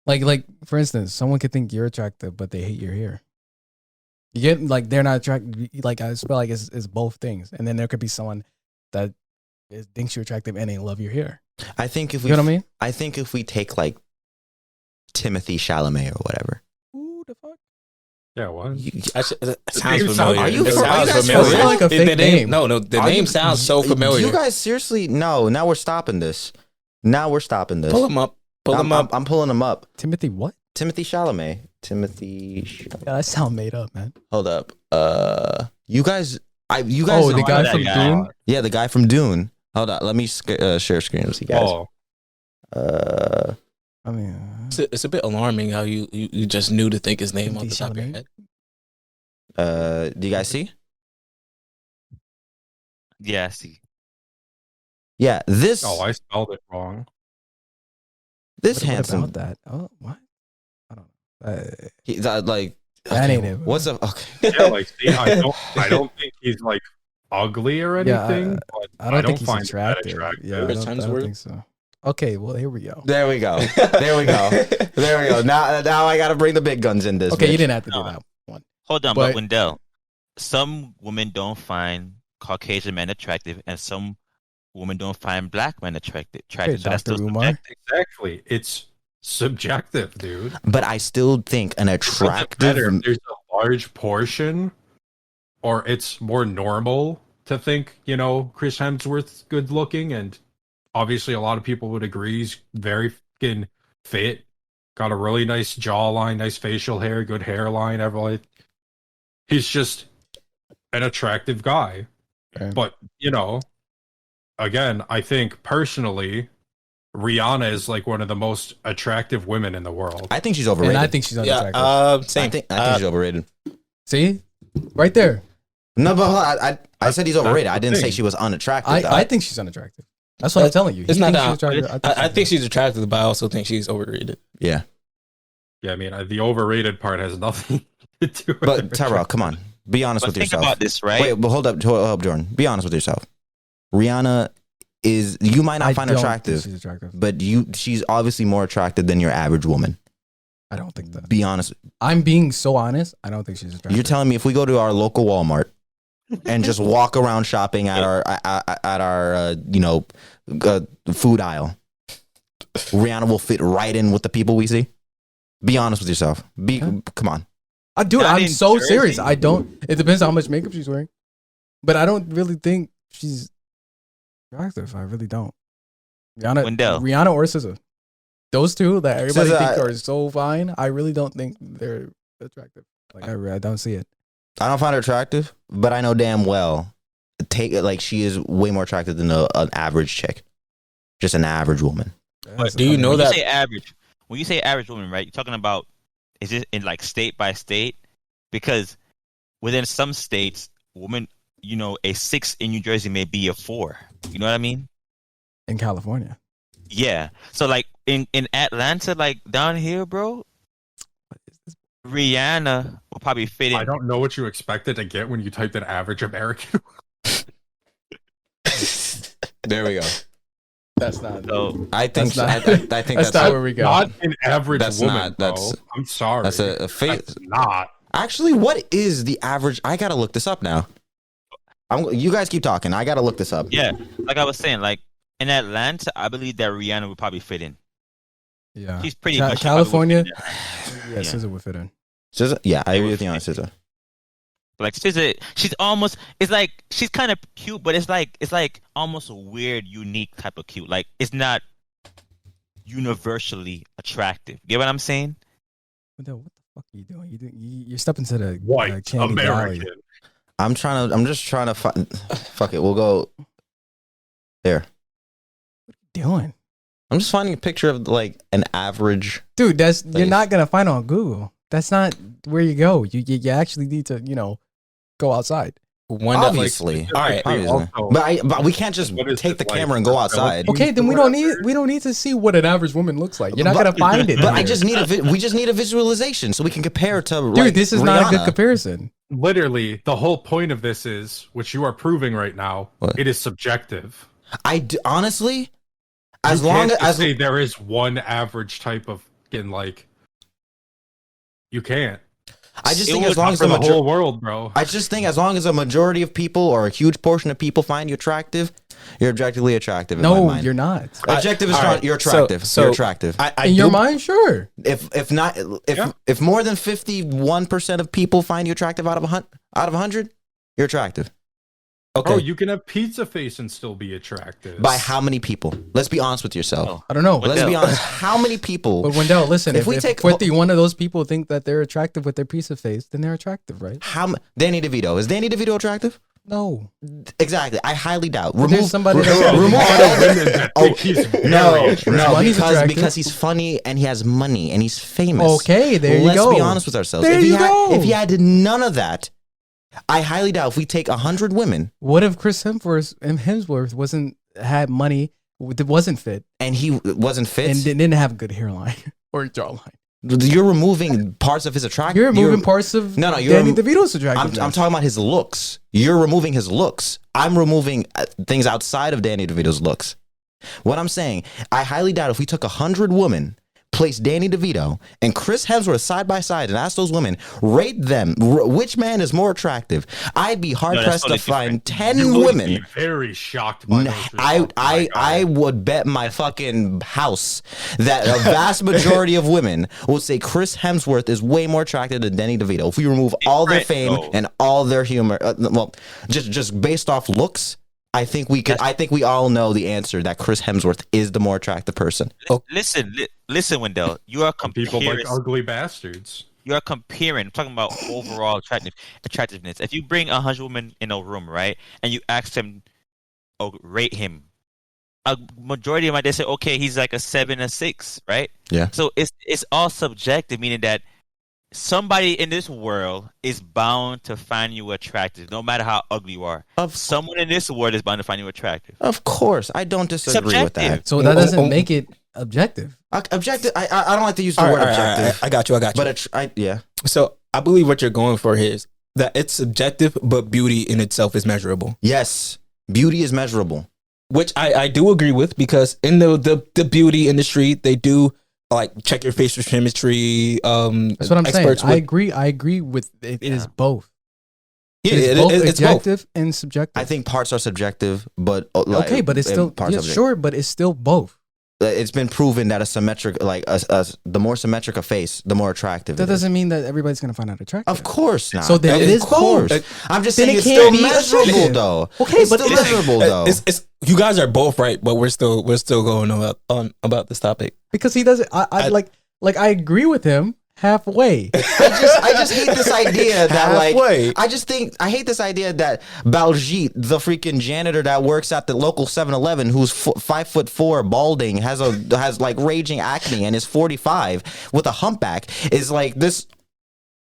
like for instance, someone could think you're attractive, but they hate your hair. You get like they're not attractive. Like I feel like it's both things, and then there could be someone that thinks you're attractive and they love your hair. I think if you know what I mean. I think if we take like Timothy Chalamet or whatever. Who the fuck? Yeah, what? Sounds familiar. Are you familiar? Familiar? Like a fake name. No, the name sounds so familiar. You guys seriously? No. Now we're stopping this. Pull him up. I'm pulling him up. Timothy what? Timothy Chalamet. Yeah, that sound made up, man. Hold up. You guys. Oh, the guy from Dune. Yeah, the guy from Dune. Hold on. Let me share screen with you guys. I mean, it's a bit alarming how you just knew to think his name on the top of your head. Do you guys see? Yeah, I see. Yeah, this. Oh, I spelled it wrong. This handsome. About that? Oh, what? I don't know. That ain't it. What's up? Okay. Yeah, like see, I don't think he's like ugly or anything. Yeah, but I don't think he's find attractive. Yeah, I don't think so. Okay, well here we go. There we go. Now I got to bring the big guns in this. Okay, bitch. you didn't have to do that one. Hold on, but Wendell, some women don't find Caucasian men attractive, and some women don't find black men attractive. Okay, so that's still subjective. Exactly, it's subjective, dude. But I still think an attractive. There's a large portion, or it's more normal to think, Chris Hemsworth's good looking, and obviously a lot of people would agree he's very fucking fit, got a really nice jawline, nice facial hair, good hairline, everything. He's just an attractive guy. Okay. But, again, I think personally, Rihanna is like one of the most attractive women in the world. I think she's overrated. And I think she's unattractive. Same. I think she's overrated. See? Right there. No, but I said he's overrated. I didn't say she was unattractive. I think she's unattractive. That's what I'm telling you. It's not that. I think she's attractive, but I also think she's overrated. Yeah. Yeah, I mean, the overrated part has nothing to do with it. But Tyrell, come on. Be honest with yourself. Think about this, right? Wait, but hold up, Jordan. Be honest with yourself. Rihanna you might not find her attractive, she's attractive, but she's obviously more attractive than your average woman. I don't think that. Be honest. I'm being so honest. I don't think she's attractive. You're telling me if we go to our local Walmart and just walk around shopping at our food aisle, Rihanna will fit right in with the people we see? Be honest with yourself. Come on. Dude, I'm so serious. I don't. It depends on how much makeup she's wearing, but I don't really think she's attractive. I really don't. Rihanna or SZA, those two that everybody think are so fine. I really don't think they're attractive. Like I don't see it. I don't find her attractive, but I know damn well she is way more attractive than an average chick, just an average woman. But do you know that? When you say average woman, right? You're talking about, is it in like state by state? Because within some states, women, a 6 in New Jersey may be a 4. You know what I mean? In California. Yeah. So like in Atlanta, like down here, bro, Rihanna will probably fit in. I don't know what you expected to get when you typed in average American. There we go. That's not. So, I think that's not where we go. Not an average that's woman. Not, that's, I'm sorry. That's a face. That's not. Actually, what is the average? I gotta look this up now. You guys keep talking. I gotta look this up. Yeah, like I was saying, like in Atlanta, I believe that Rihanna would probably fit in. Yeah, she's pretty. California. Yeah, SZA would fit in. SZA, yeah, I agree with you on SZA. Like SZA, she's almost. It's like she's kind of cute, but it's like almost a weird, unique type of cute. Like it's not universally attractive. Get what I'm saying? What the fuck are you doing? You're stepping to the white American. Valley. I'm just trying to find. Fuck it, we'll go there. What are you doing? I'm just finding a picture of like an average. Dude, you're not gonna find it on Google. That's not where you go. You actually need to go outside. Obviously, all right. But we can't just take the camera and go outside. Okay, then we don't need to see what an average woman looks like. You're not gonna find it. But we just need a visualization so we can compare to. Dude, this is not a good comparison. Literally, the whole point of this is, which you are proving right now, it is subjective. Honestly, as long as say there is one average type of you can't. I just think as long as the whole world, bro. I just think as long as a majority of people or a huge portion of people find you attractive, you're objectively attractive. No, you're not. Objective is not. You're attractive. So you're attractive. In your mind, sure. If more than 51% of people find you attractive out of 100, you're attractive. Okay. Oh, you can have pizza face and still be attractive. By how many people? Let's be honest with yourself. I don't know. Let's be honest. How many people? But Wendell, listen. If one of those people think that they're attractive with their pizza face, then they're attractive, right? Danny DeVito. Is Danny DeVito attractive? No. Exactly. I highly doubt. There's somebody because he's funny and he has money and he's famous. Okay, there you go. Let's be honest with ourselves. If he had none of that, I highly doubt if we take 100 women. What if Chris Hemsworth had money, wasn't fit, and he wasn't fit, and didn't have a good hairline or jawline? You're removing parts of his attractiveness. You're removing parts of Danny DeVito's attractiveness. I'm talking about his looks. You're removing his looks. I'm removing things outside of Danny DeVito's looks. What I'm saying, I highly doubt if we took 100 women, place Danny DeVito and Chris Hemsworth side by side and ask those women, rate them, which man is more attractive. I'd be hard pressed to find 10 women. Be very shocked by I would bet my fucking house that a vast majority of women will say Chris Hemsworth is way more attractive than Danny DeVito. If we remove all their fame and all their humor, just based off looks, I think we all know the answer that Chris Hemsworth is the more attractive person. Listen, Wendell. You are comparing people like ugly bastards. You are comparing. I'm talking about overall attractiveness. If you bring 100 women in a room, right, and you ask them, rate him, a majority of them they say, okay, he's like a 7 or 6, right? Yeah. So it's all subjective, meaning that somebody in this world is bound to find you attractive, no matter how ugly you are. Someone in this world is bound to find you attractive. Of course, I don't disagree with that. So that doesn't make it objective. Objective. I don't like to use the word objective. I got you. But yeah. So I believe what you're going for here is that it's subjective, but beauty in itself is measurable. Yes, beauty is measurable. Which I do agree with, because in the beauty industry, they do like check your facial chemistry. That's what I'm saying. I agree with it. It is both. Yeah, it's objective and subjective. I think parts are subjective, but okay, but it's still sure, but it's still both. It's been proven that a symmetric, the more symmetric a face, the more attractive. That doesn't mean that everybody's gonna find out attractive. Of course not. So then it is both. I'm just saying it's still measurable, though. Okay, but it's measurable, though. It's you guys are both right, but we're still going about this topic because he doesn't. I agree with him halfway. I just hate this idea that halfway. I hate this idea that Baljeet, the freaking janitor that works at the local 7-Eleven, who's 5'4", balding, has like raging acne, and is 45 with a humpback, is like this.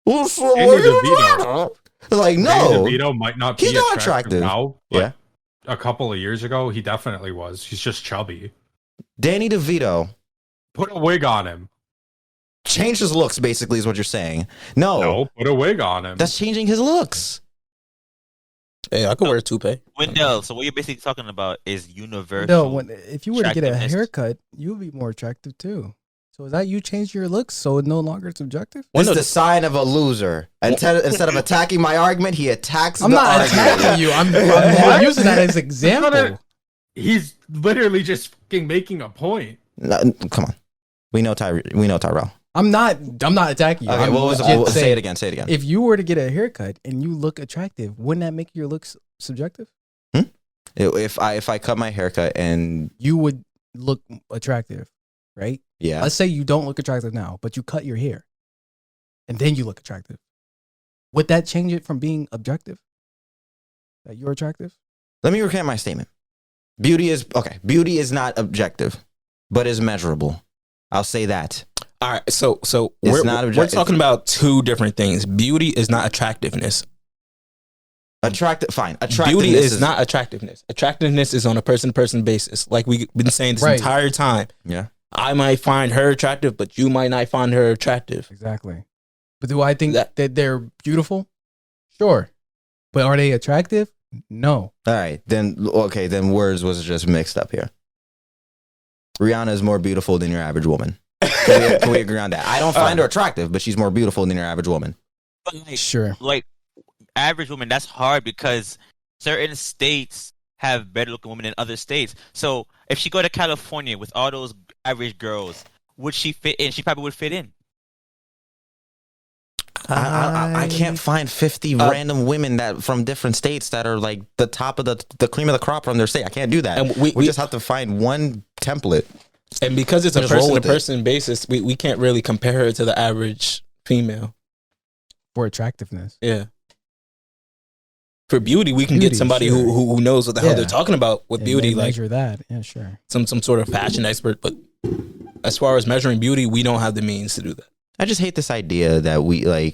Danny DeVito. Like, no, Danny DeVito might not be attractive now. Yeah, a couple of years ago, he definitely was. He's just chubby. Danny DeVito, put a wig on him. Change his looks, basically, is what you're saying. No, put a wig on him. That's changing his looks. Hey, I could wear a toupee. Wendell, so what you're basically talking about is universal. No, if you were to get a haircut, you would be more attractive too. So is that you change your looks so it no longer subjective? This is the sign of a loser. Instead of attacking my argument, he attacks I'm the not argument. attacking you. I'm using that as example. He's literally just fucking making a point. No, come on. We know Tyrell. I'm not attacking you. Okay, say it again. If you were to get a haircut and you look attractive, wouldn't that make your looks subjective? If I cut my haircut and you would look attractive, right? Yeah. Let's say you don't look attractive now, but you cut your hair and then you look attractive. Would that change it from being objective? That you're attractive? Let me recant my statement. Beauty is not objective, but is measurable. I'll say that. All right, so we're talking about two different things. Beauty is not attractiveness. Fine. Beauty is not attractiveness. Attractiveness is on a person-to-person basis, like we've been saying this entire time. Yeah. I might find her attractive, but you might not find her attractive. Exactly. But do I think that they're beautiful? Sure. But are they attractive? No. All right. Then words was just mixed up here. Rihanna is more beautiful than your average woman. Can we agree on that? I don't find her attractive, but she's more beautiful than your average woman. But sure. Like average woman, that's hard because certain states have better looking women than other states. So if she go to California with all those average girls, would she fit in? She probably would fit in. I can't find 50 random women that from different states that are like the top of the cream of the crop from their state. I can't do that. And we just have to find one template. And because it's a person-to-person basis, we can't really compare her to the average female. For attractiveness. Yeah. For beauty, we can get somebody who knows what the hell they're talking about with beauty. Like measure that. Yeah, sure. Some sort of fashion expert. But as far as measuring beauty, we don't have the means to do that. I just hate this idea that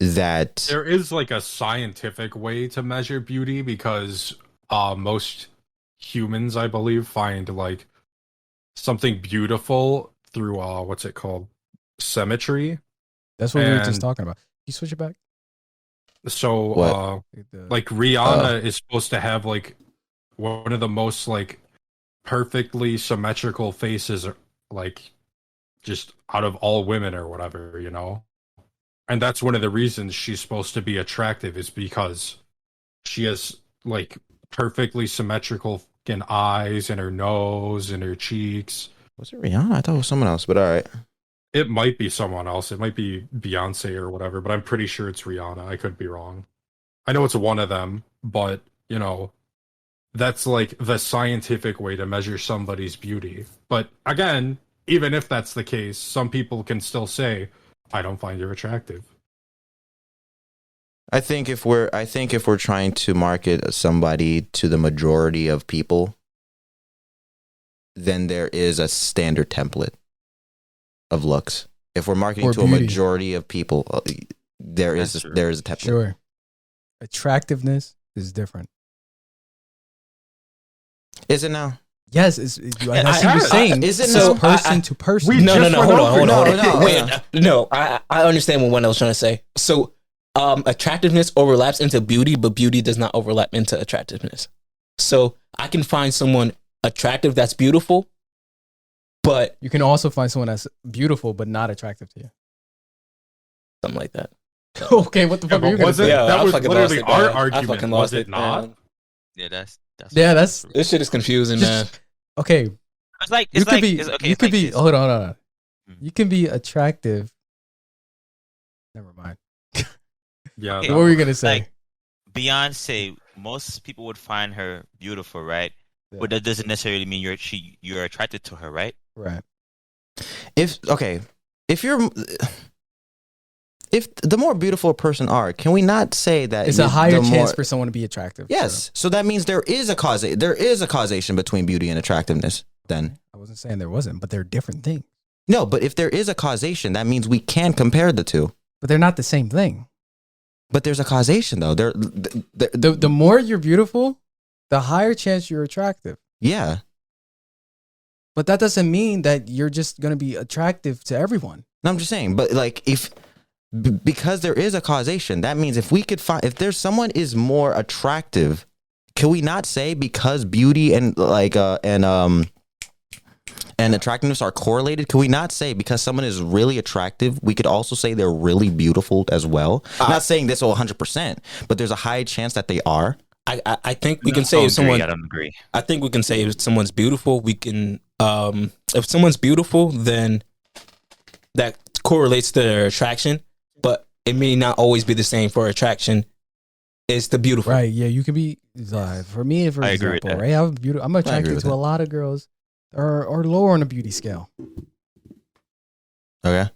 that there is like a scientific way to measure beauty because most humans, I believe, find like something beautiful through what's it called? Symmetry. That's what we were just talking about. Can you switch it back? So like Rihanna is supposed to have like one of the most like perfectly symmetrical faces, like just out of all women or whatever, you know? And that's one of the reasons she's supposed to be attractive is because she has like perfectly symmetrical fucking eyes and her nose and her cheeks. Was it Rihanna? I thought it was someone else, but all right. It might be someone else. It might be Beyonce or whatever, but I'm pretty sure it's Rihanna. I could be wrong. I know it's one of them, but you know, that's like the scientific way to measure somebody's beauty. But again, even if that's the case, some people can still say, I don't find her attractive. I think if we're trying to market somebody to the majority of people, then there is a standard template of looks. If we're marketing to beauty. A majority of people, there is a template. Sure. Attractiveness is different. Is it now? Yes, I see what you're saying. Is it so person to person? No, hold on. Wait, I understand what Wendell's trying to say. So, attractiveness overlaps into beauty, but beauty does not overlap into attractiveness. So, I can find someone attractive that's beautiful, but you can also find someone that's beautiful but not attractive to you. Something like that. Okay, what the fuck are you going to say? That was literally our argument, was it not? Yeah, that's this shit is confusing, man. Okay. You could be hold on. You can be attractive. Never mind. Yeah. What were you gonna say? Like Beyonce, most people would find her beautiful, right? Yeah. But that doesn't necessarily mean you're attracted to her, right? Right. If the more beautiful a person are, can we not say that it's a higher chance for someone to be attractive? Yes. So that means there is a causation between beauty and attractiveness. Then I wasn't saying there wasn't, but they're different things. No, but if there is a causation, that means we can compare the two. But they're not the same thing. But there's a causation though. The more you're beautiful, the higher chance you're attractive. Yeah. But that doesn't mean that you're just going to be attractive to everyone. No, I'm just saying, but like because there is a causation, that means if there's someone is more attractive, can we not say because beauty and attractiveness are correlated? Can we not say because someone is really attractive, we could also say they're really beautiful as well? I'm not saying this 100%, but there's a high chance that they are. I think we can say if someone. I don't agree. I think we can say if someone's beautiful, we can. If someone's beautiful, then that correlates to their attraction. But it may not always be the same for attraction. It's the beautiful, right? Yeah, you can be. For me, for example, right? I'm attracted to a lot of girls are lower on the beauty scale. Okay.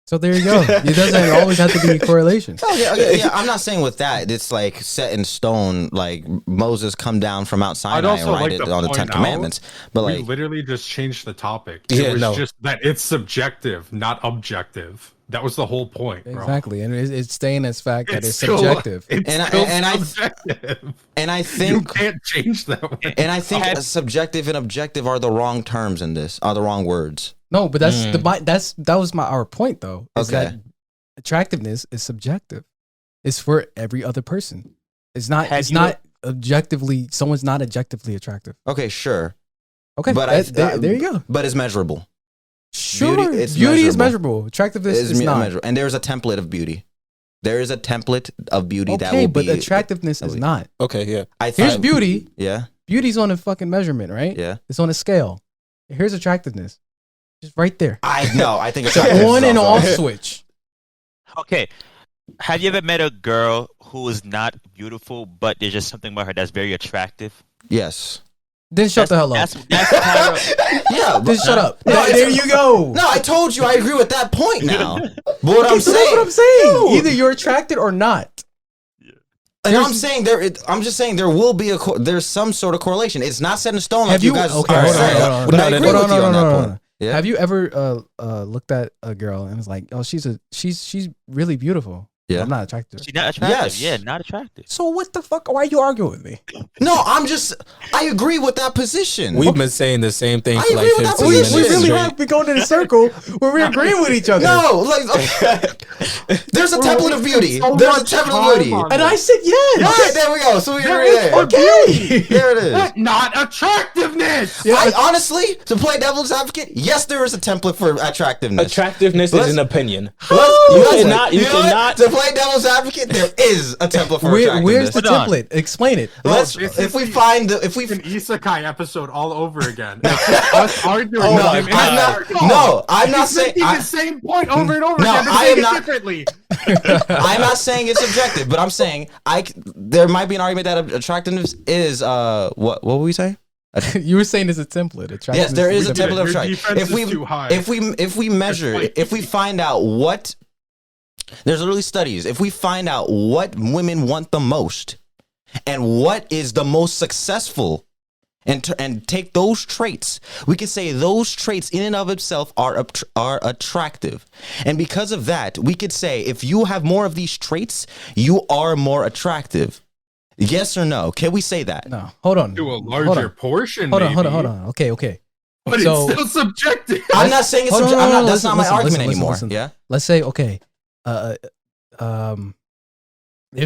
So there you go. It doesn't always have to be a correlation. Okay. Yeah, I'm not saying with that it's like set in stone, like Moses come down from Mount Sinai and write it on the Ten Commandments. But we literally just changed the topic. It was just that it's subjective, not objective. That was the whole point, bro. Exactly, and it's staying as fact that it's subjective. And I think you can't change that way. And I think subjective and objective are the wrong terms in this. Are the wrong words. No, but that was our point though. Is that attractiveness is subjective. It's for every other person. It's not. Objectively. Someone's not objectively attractive. Okay, sure. Okay, but there you go. But it's measurable. Sure, beauty is measurable. Attractiveness is not measurable. And there's a template of beauty. There is a template of beauty that will be. Okay, but attractiveness is not. Okay, yeah. Here's beauty. Yeah. Beauty's on a fucking measurement, right? Yeah. It's on a scale. Here's attractiveness. Just right there. I think it's an on and off switch. Okay. Have you ever met a girl who is not beautiful, but there's just something about her that's very attractive? Yes. Then shut the hell up. Yeah. Then shut up. No, there you go. No, I told you I agree with that point now. But what I'm saying. That's what I'm saying. No. Either you're attracted or not. And I'm saying I'm just saying there will be there's some sort of correlation. It's not set in stone like you guys are saying. But I agree with you on that point. Yeah. Have you ever looked at a girl and was like, oh, she's really beautiful? Yeah. I'm not attracted. She's not attractive. Yes. Yeah, not attractive. So what the fuck? Why are you arguing with me? No, I agree with that position. We've been saying the same thing for like 15 minutes. We really have been going in a circle where we're agreeing with each other. No, there's a template of beauty. There's a template of beauty. And I said yes. Okay, there we go. So we agree there. Okay. There it is. Not attractiveness. Yeah, honestly, to play devil's advocate, yes, there is a template for attractiveness. Attractiveness is an opinion. You cannot. To play devil's advocate, there is a template for attractiveness. Where's the template? Explain it. If we find an isekai episode all over again, us arguing. I'm not saying the same point over and over again. I am not differently. I'm not saying it's objective, but I'm saying there might be an argument that attractiveness is what were we saying? You were saying it's a template. Yes, there is a template of attraction. If we measure, if we find out what. There's literally studies. If we find out what women want the most and what is the most successful and take those traits, we could say those traits in and of itself are attractive. And because of that, we could say if you have more of these traits, you are more attractive. Yes or no? Can we say that? No. Hold on. To a larger portion, Hold on. Okay. But it's still subjective. I'm not saying it's subjective. That's not my argument anymore. Yeah. Let's say, okay, there's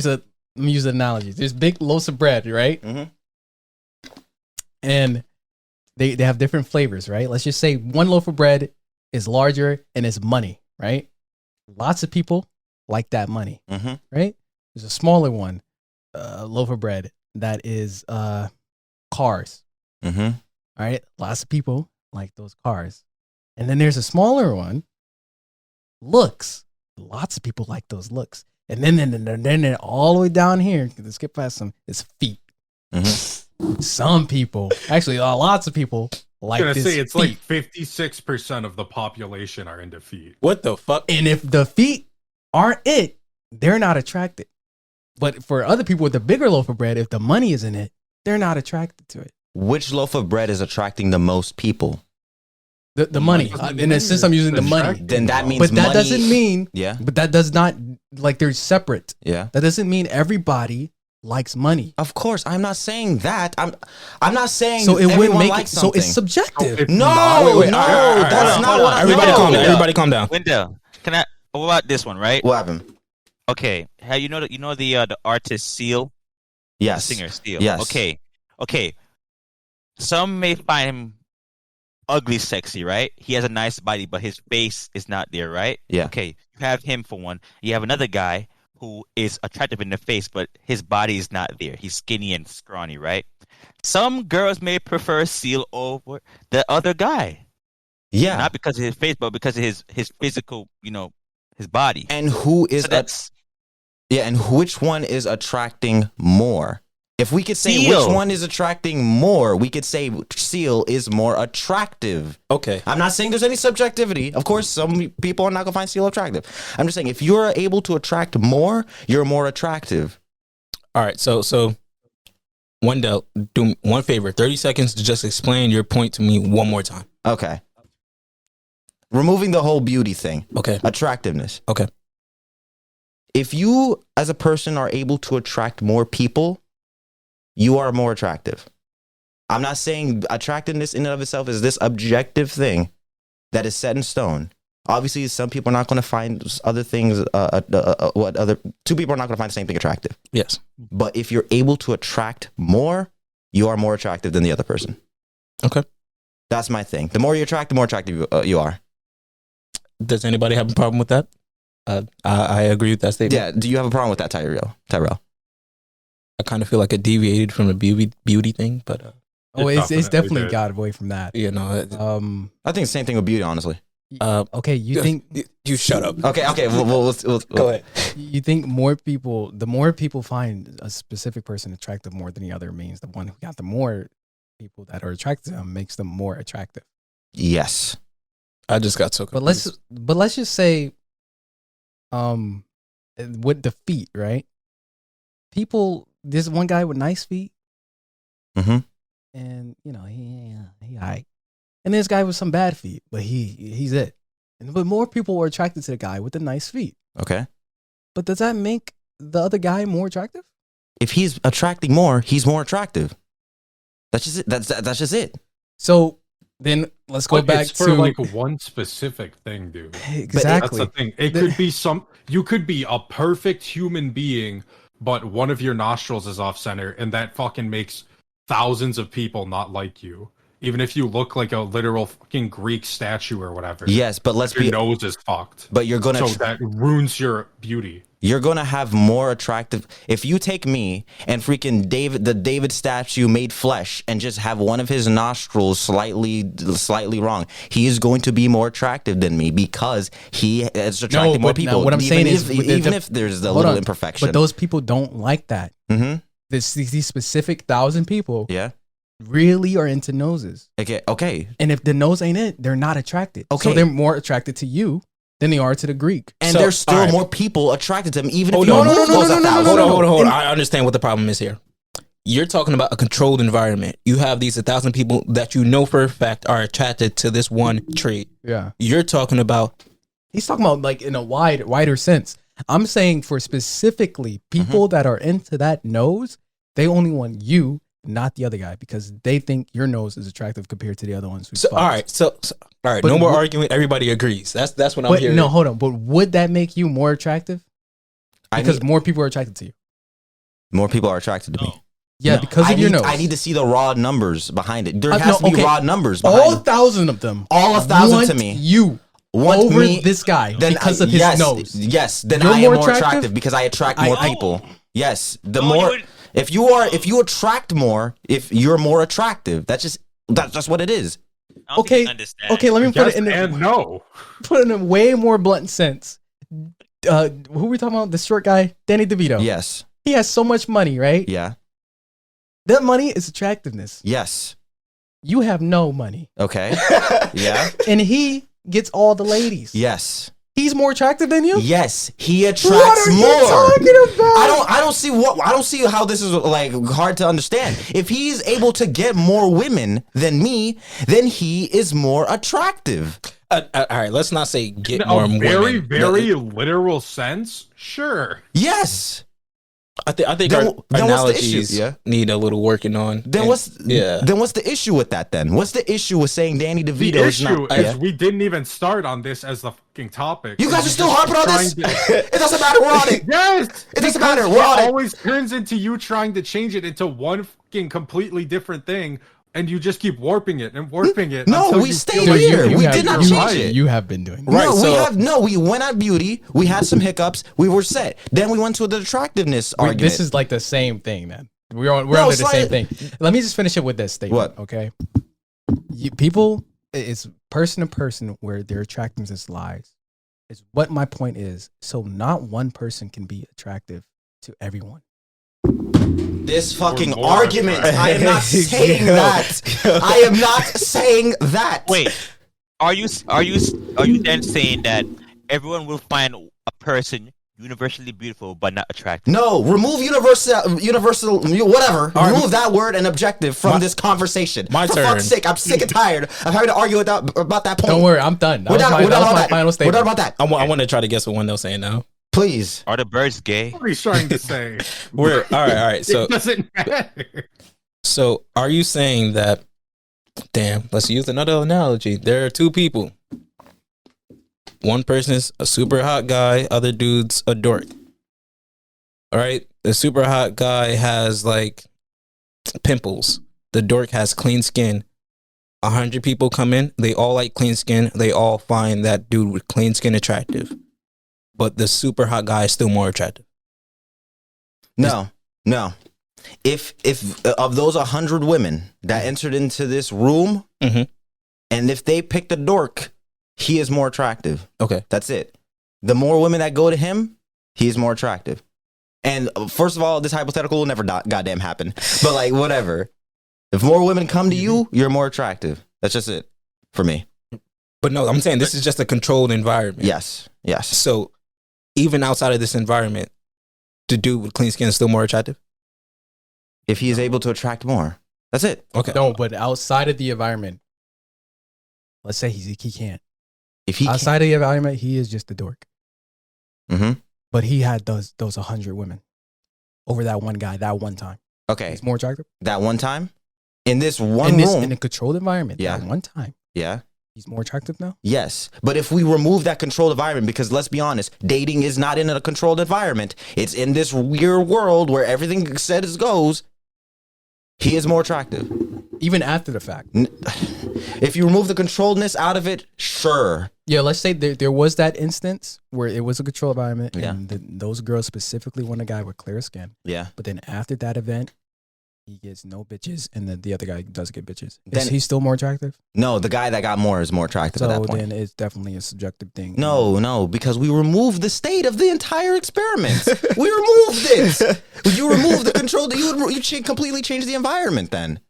let me use an analogy. There's big loaves of bread, right? Mm-hmm. And they have different flavors, right? Let's just say one loaf of bread is larger and it's money, right? Lots of people like that money, mm-hmm. right? There's a smaller one, loaf of bread that is cars. Mm-hmm. All right, lots of people like those cars. And then there's a smaller one, looks. Lots of people like those looks. And then all the way down here, let's skip past some, it's feet. Mm-hmm. Some people, actually, lots of people like this. Say it's feet. like 56% of the population are into feet. What the fuck? And if the feet aren't it, they're not attracted. But for other people with the bigger loaf of bread, if the money is in it, they're not attracted to it. Which loaf of bread is attracting the most people? The money. In a sense, I'm using the money. Then that means but that money, doesn't mean, yeah. But that does not, like, they're separate. Yeah. That doesn't mean everybody likes money. Of course, I'm not saying that. I'm not saying so. It would make likes it so something. it's subjective. No, that's not what I'm Everybody calm down. No. Everybody calm down. Wendell, what about this one, right? What happened? Okay, you know the artist Seal? Yes. The singer Seal. Yes. Okay. Some may find him ugly sexy, right? He has a nice body, but his face is not there, right? Yeah. Okay, you have him for one. You have another guy who is attractive in the face, but his body is not there. He's skinny and scrawny, right? Some girls may prefer Seal over the other guy. Yeah. Not because of his face, but because of his physical, his body. And who is and which one is attracting more? If we could say Seal. Which one is attracting more, we could say Seal is more attractive. Okay. I'm not saying there's any subjectivity. Of course, some people are not going to find Seal attractive. I'm just saying if you're able to attract more, you're more attractive. All right. So Wendell, do me one favor, 30 seconds to just explain your point to me one more time. Okay. Removing the whole beauty thing. Okay. Attractiveness. Okay. If you, as a person, are able to attract more people, you are more attractive. I'm not saying attractiveness in and of itself is this objective thing that is set in stone. Obviously, some people are not going to find other things. Two people are not going to find the same thing attractive. Yes. But if you're able to attract more, you are more attractive than the other person. Okay. That's my thing. The more you attract, the more attractive you are. Does anybody have a problem with that? I agree with that statement. Yeah. Do you have a problem with that, Tyrell? I kind of feel like it deviated from the beauty thing, but it's definitely got away from that. I think the same thing with beauty, honestly. Okay, you think you shut up? Okay. We'll go ahead. You think the more people find a specific person attractive more than the other means the one who got the more people that are attracted to them makes them more attractive. Yes. I just got so confused. But let's just say, with the feet, right? There's one guy with nice feet, mm-hmm. and he alright. And there's a guy with some bad feet, but he's it. But more people are attracted to the guy with the nice feet. Okay. But does that make the other guy more attractive? If he's attracting more, he's more attractive. That's just it. That's just it. So then let's go back to like one specific thing, dude. Exactly. That's the thing. It could be you could be a perfect human being, but one of your nostrils is off center, and that fucking makes thousands of people not like you. Even if you look like a literal fucking Greek statue or whatever. Yes, but your nose is fucked. But you're gonna. So that ruins your beauty. You're gonna have more attractive. If you take me and freaking the David statue made flesh and just have one of his nostrils slightly wrong, he is going to be more attractive than me because he is attracting more people. No, what I'm saying is, even if there's a little imperfection, but those people don't like that. Mm-hmm. These specific 1,000 people. Yeah. Really are into noses. Okay. And if the nose ain't it, they're not attracted. Okay. So they're more attracted to you than they are to the Greek. And there's still more people attracted to them, even if Hold on. I understand what the problem is here. you're talking about a controlled environment. You have these 1,000 people that you know for a fact are attracted to this one trait. Yeah. You're talking about. He's talking about like in a wider sense. I'm saying for specifically people that are into that nose, they only want you, not the other guy, because they think your nose is attractive compared to the other ones. So, all right. So all right. But no more arguing. Everybody agrees. That's what I'm hearing. No, hold on. But would that make you more attractive? Because more people are attracted to you. More people are attracted to me. Yeah, because of your nose. I need to see the raw numbers behind it. There has to be raw numbers behind all 1,000 of them. All 1,000 to me. You want over me, this guy then because of his nose. Yes, then I am more attractive because I attract more people. Yes, the more if you attract more, if you're more attractive, that's what it is. Okay, let me put it in a way more blunt sense. Who are we talking about? The short guy, Danny DeVito. Yes, he has so much money, right? Yeah, that money is attractiveness. Yes, you have no money. Okay, yeah, and he gets all the ladies. Yes. He's more attractive than you? Yes, he attracts more. What are you talking about? I don't see how this is like hard to understand. If he's able to get more women than me, then he is more attractive. All right, let's not say get more women. Very literal sense. Sure. Yes. I think our analogies need a little working on. Then what's the issue with that then? What's the issue with saying Danny DeVito is not? The issue is we didn't even start on this as the fucking topic. You guys are still harping on this? It doesn't matter, we're on it. Yes! It doesn't matter, we're on it. It always turns into you trying to change it into one fucking completely different thing. And you just keep warping it and warping it. No, we stayed here. We did not change it. You have been doing that. We went at beauty. We had some hiccups. We were set. Then we went to the attractiveness argument. This is like the same thing, man. We're under the same thing. Let me just finish it with this statement. What? Okay. People, it's person to person where their attractiveness lies. Is what my point is. So not one person can be attractive to everyone. This fucking argument. I am not saying that. I am not saying that. Wait, are you then saying that everyone will find a person universally beautiful but not attractive? No, remove universal, whatever. Remove that word and objective from this conversation. My turn. For fuck's sake, I'm sick and tired of having to argue about that point. Don't worry, I'm done. That was my final statement. We're done about that. I want to try to guess what Wendell's saying now. Please. Are the birds gay? What are you trying to say? All right. So it doesn't matter. So are you saying that? Damn. Let's use another analogy. There are two people. One person's a super hot guy. Other dude's a dork. All right. The super hot guy has like pimples. The dork has clean skin. 100 people come in. They all like clean skin. They all find that dude with clean skin attractive. But the super hot guy is still more attractive. No. If of those 100 women that entered into this room, and if they picked a dork, he is more attractive. Okay. That's it. The more women that go to him, he is more attractive. And first of all, this hypothetical will never goddamn happen. But like, whatever. If more women come to you, you're more attractive. That's just it for me. But no, I'm saying this is just a controlled environment. Yes. So even outside of this environment, the dude with clean skin is still more attractive? If he is able to attract more. That's it. Okay. No, but outside of the environment, let's say he can't. If he outside of the environment, he is just a dork. Mm-hmm. But he had those 100 women over that one guy, that one time. Okay. He's more attractive? That one time? In this one room? In a controlled environment, that one time. Yeah. He's more attractive now? Yes. But if we remove that controlled environment, because let's be honest, dating is not in a controlled environment. It's in this weird world where everything said as goes. He is more attractive. Even after the fact. If you remove the controlledness out of it, sure. Yeah, let's say there was that instance where it was a controlled environment and those girls specifically want a guy with clear skin. Yeah. But then after that event, he gets no bitches, and then the other guy does get bitches. Is he still more attractive? No, the guy that got more is more attractive at that point. So then it's definitely a subjective thing. No, because we removed the state of the entire experiment. We removed it. You remove the control. You completely change the environment then.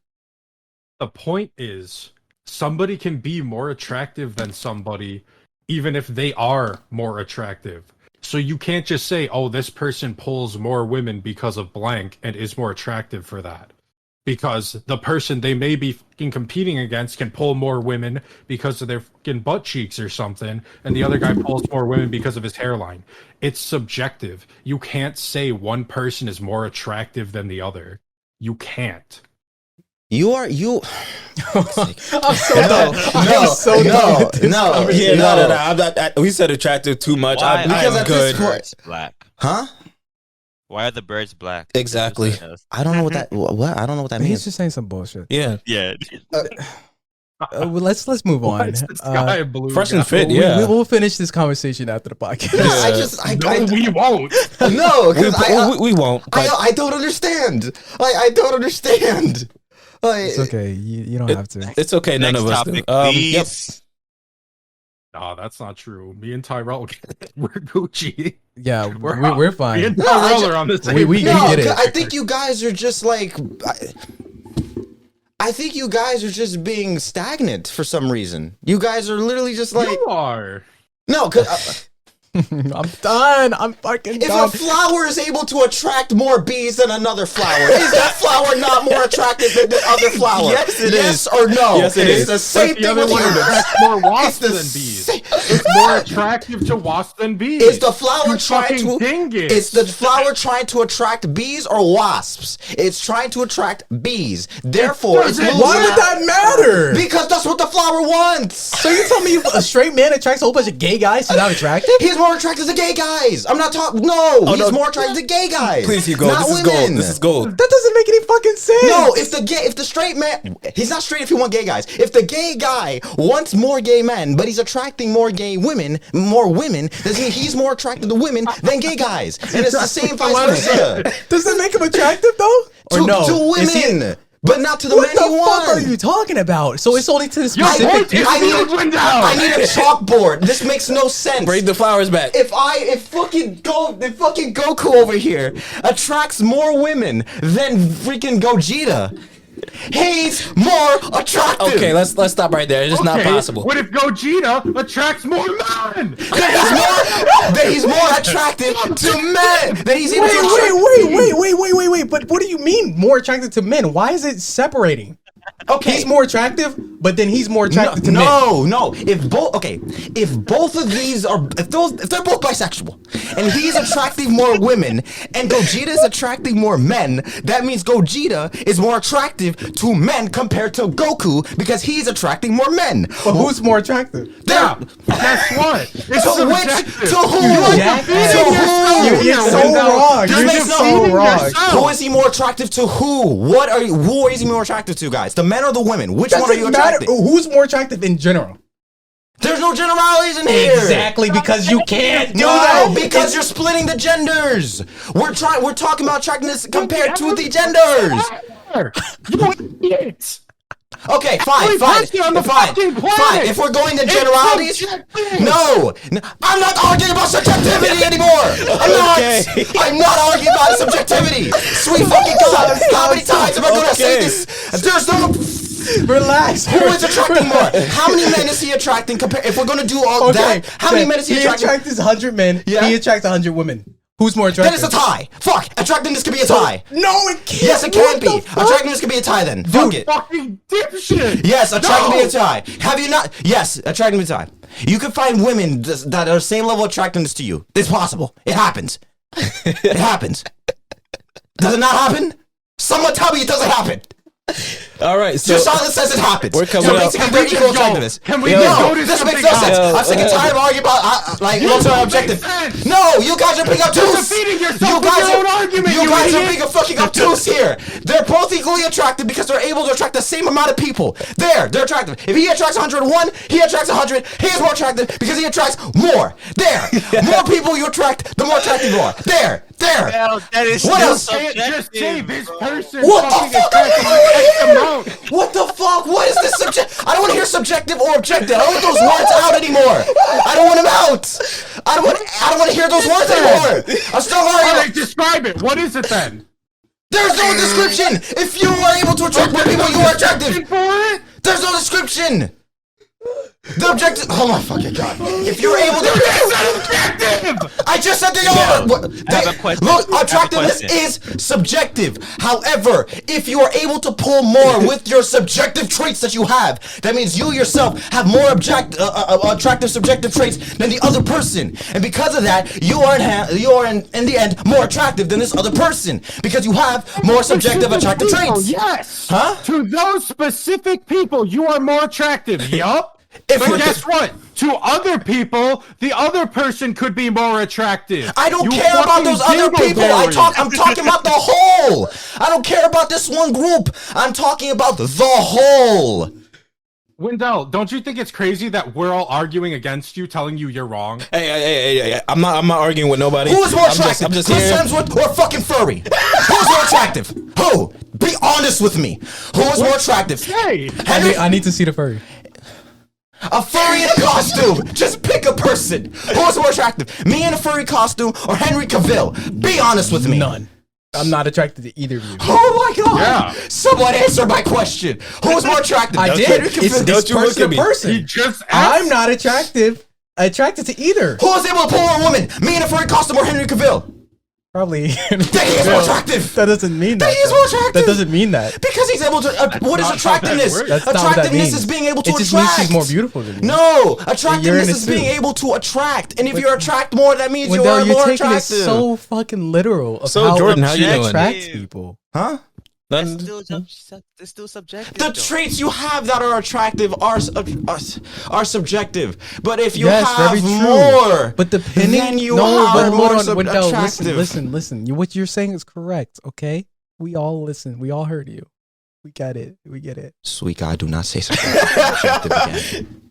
The point is, somebody can be more attractive than somebody, even if they are more attractive. So you can't just say, oh, this person pulls more women because of blank and is more attractive for that. Because the person they may be fucking competing against can pull more women because of their fucking butt cheeks or something, and the other guy pulls more women because of his hairline. It's subjective. You can't say one person is more attractive than the other. You can't. You. I'm so dumb. No. I'm not. We said attractive too much. Because I'm good. Birds black. Huh? Why are the birds black? Exactly. I don't know what that. What? I don't know what that means. He's just saying some bullshit. Yeah. Yeah. Well, let's move on. Sky blue Fresh and fit. We will finish this conversation after the podcast. we won't. No, we won't. I don't understand. I don't understand. It's okay. You don't have to. It's okay. None Next of us topic, do. yep. No, that's not true. Me and Tyrell, we're Gucci. Yeah, we're fine. Me and Tyrell are on the same. We get it. I think you guys are just like. I think you guys are just being stagnant for some reason. You guys are literally just like. You are. No, because. I'm done. I'm fucking if done. a flower is able to attract more bees than another flower, is that flower not more attractive than the other flower? Yes, it yes is. or no? Yes, it it's is. the same The thing other with one humans. attracts more wasps It's the than bees. same- It's more attractive to wasps than bees. Is the flower You trying fucking to? dingus. Is the flower trying to attract bees or wasps? It's trying to attract bees. Therefore, it's doesn't- Why would that matter? Because that's what the flower wants. So you tell me a straight man attracts a whole bunch of gay guys? He's not attractive? He's more attracted to gay guys. I'm not talking. No, he's more attracted to gay guys. Please, Hugo. Not This is women. gold. This is gold. That doesn't make any fucking sense. No, if the straight man, he's not straight if he wants gay guys. If the gay guy wants more gay men, but he's attracting more gay women, does mean he's more attracted to women than gay guys, and it's the same vice versa. Does that make him attractive though? Or no? To Is he- women, but not to the What men the he fuck are wants. you talking about? So it's only to the Your specific. point is I need a- moving down. I need a chalkboard. This makes no sense. Bring the flowers back. If fucking Goku over here attracts more women than freaking Gogeta, he's more attractive. Okay, let's stop right there. It's just not possible. What if Gogeta attracts more men? That he's more attractive to men. That he's able to attract. Wait. But what do you mean more attractive to men? Why is it separating? Okay. He's more attractive, but then he's more attractive to men. No. If both of these are, if they're both bisexual, and he's attracting more women, and Gogeta is attracting more men, that means Gogeta is more attractive to men compared to Goku because he's attracting more men. But who's more attractive? Yeah. Guess what? It's To which? subjective. To who? You're so wrong. This You're makes just no- so wrong. Who is he more attractive to? Who is he more attractive to, guys? The men or the women? Which one are you Doesn't matter. attracting? Who's more attractive in general? There's no generalities in here. Exactly, because you can't do No, that. because you're splitting the genders. We're talking about attractiveness compared to the genders. You idiots. Okay, fine. If we're going to generalities, no, I'm not arguing about subjectivity anymore. I'm not arguing about subjectivity. Sweet fucking God, how many times am I gonna say this? There's no. Relax. Who is attracting more? How many men is he attracting? If we're gonna do all that, how many men is he attracting? He attracts 100 men. Yeah. He attracts 100 women. Who's more Then attractive? it's a tie. Fuck. Attractiveness could be a tie. No, it can't. Yes, it can What be. the fuck? Attractiveness could be a tie then. Fuck it. Fucking dipshit. Yes, attractiveness be a tie. Have you not? Yes, attractiveness a tie. You can find women that are the same level of attractiveness to you. It's possible. It happens. It happens. Does it not happen? Someone tell me it doesn't happen. All right, so Your silence says it happens. We're coming so up. basically, they're equal attractiveness. Can we No, go to this makes something no sense. else? I'm sick and tired of arguing about long-term objective. sense. No, you guys are being obtuse. defeating yourself You with guys your are own argument, You you guys are idiot. being fucking obtuse here. They're both equally attractive because they're able to attract the same amount of people. They're attractive. If he attracts 101, he attracts 100. He is more attractive because he attracts more. There. More people you attract, the more attractive you are. There. Well, that is What still else? Can't just say subjective. this person What the fucking fuck are you attracting doing X here? amount. What the fuck? What is this subject? I don't want to hear subjective or objective. I don't want those words out anymore. I don't want them out. I don't want to hear those words anymore. I'm still All right, arguing. describe it. What is it then? There's no description. If you are able to attract more people, you are attractive. For it? There's no description. The objective. Oh my fucking god! If you're able to, I just said they are. I have a question. Look, attractiveness is subjective. However, if you are able to pull more with your subjective traits that you have, that means you yourself have more attractive subjective traits than the other person, and because of that, you are in the end more attractive than this other person because you have more subjective attractive traits. Yes. Huh? To those specific people, you are more attractive. Yup. But guess what? To other people, the other person could be more attractive. I don't care about those other people. I'm talking about the whole. I don't care about this one group. I'm talking about the whole. Wendell, don't you think it's crazy that we're all arguing against you, telling you you're wrong? Hey, I'm not arguing with nobody. Who is more attractive? I'm just Chris here. Hemsworth or fucking furry? Who's more attractive? Who? Be honest with me. Who is more attractive? Hey, I need to see the furry. A furry in a costume. Just pick a person. Who is more attractive? Me in a furry costume or Henry Cavill? Be honest with me. None. I'm not attracted to either of you. Oh my god! Yeah. Someone answer my question. Who is more attractive? I did. Henry Cavill. Don't you look person at to me. person. he just asked. I'm not attracted to either. Who is able to pull a woman? Me in a furry costume or Henry Cavill? Probably. That he is more attractive. That doesn't mean that. That he is more attractive. That doesn't mean that. Because he's able to. What is not how that attractiveness? works. That's not what that Attractiveness means. is being able to it just attract. means she's more beautiful than you. No, You're attractiveness in it is being too. able to attract, and if you attract more, that means you Wendell, are you're more taking attractive. it so fucking literal. Of So, how Jordan, how you it doing? attracts people. Huh? It's still subjective. The though. traits you have that are attractive are subjective. But if you Yes, have very true. more, But depending, then you no, are but more hold on, Wendell, attractive. listen. What you're saying is correct. Okay, we all listen. We all heard you. We got it. We get it. Sweet God, do not say subjective again.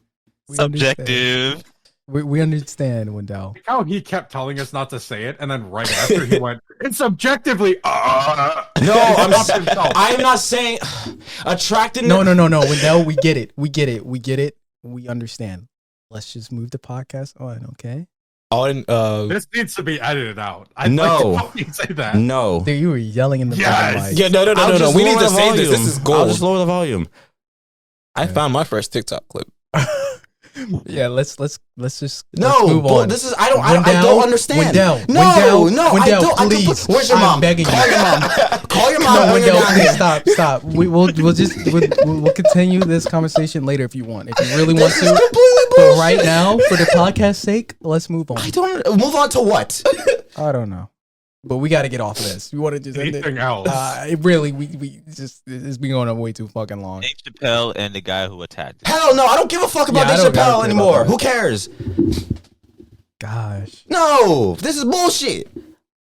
We Subjective. We understand, Wendell. How he kept telling us not to say it, and then right after he went, it's subjectively. No, I am not saying attractiveness. No, Wendell. We get it. We understand. Let's just move the podcast on, okay? This needs to be edited out. No. Like to say that. No. Dude, you were yelling in the Yes. mic. Yeah, no. We need to save this. This is I'll gold. just lower the volume. I found my first TikTok clip. Yeah, let's just No, move on. this is I don't understand. Wendell, I don't. Please, Where's your I'm mom? begging Call you. your mom. Call your mom No, when you're Wendell, down please here. stop. We'll continue this conversation later if you want. If you really want This is to. completely But bullshit. right now, for the podcast's sake, let's move on. I don't move on to what? I don't know. But we got to get off of this. You want to just end Anything it? else? Really, we just it's been going on way too fucking long. Dave Chappelle and the guy who attacked him. Hell no, I don't give a fuck about Yeah, I Dave don't care Chappelle about anymore. that. Who cares? Gosh, No, this is bullshit.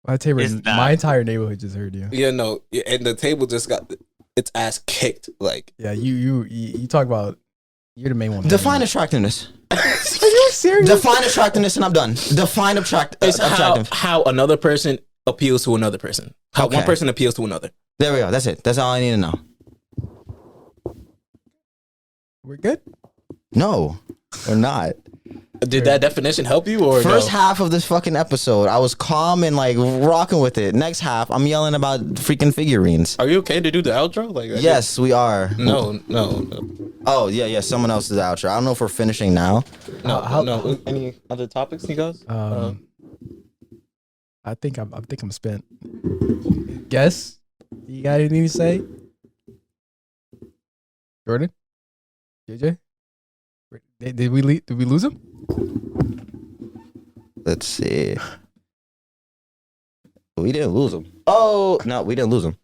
It's not. my entire neighborhood just heard you. Yeah, no, and the table just got its ass kicked. Like, Yeah, you talk about you're the main one. Define attractiveness. Are you serious? Define attractiveness, and I'm done. Define it's attractive. how another person appeals to another person. How Okay. one person appeals to another. There we go. That's it. That's all I need to know. We're good. No, we're not. Did that definition help you or First no? half of this fucking episode, I was calm and like rocking with it. Next half, I'm yelling about freaking figurines. Are you okay to do the outro? Like, Yes, we are. No. Oh yeah. Someone else is the outro. I don't know if we're finishing now. No. Any other topics, you guys? I think I'm spent. Guess you got anything to say, Jordan? JJ? Did we lose him? Let's see. We didn't lose him. Oh no, we didn't lose him.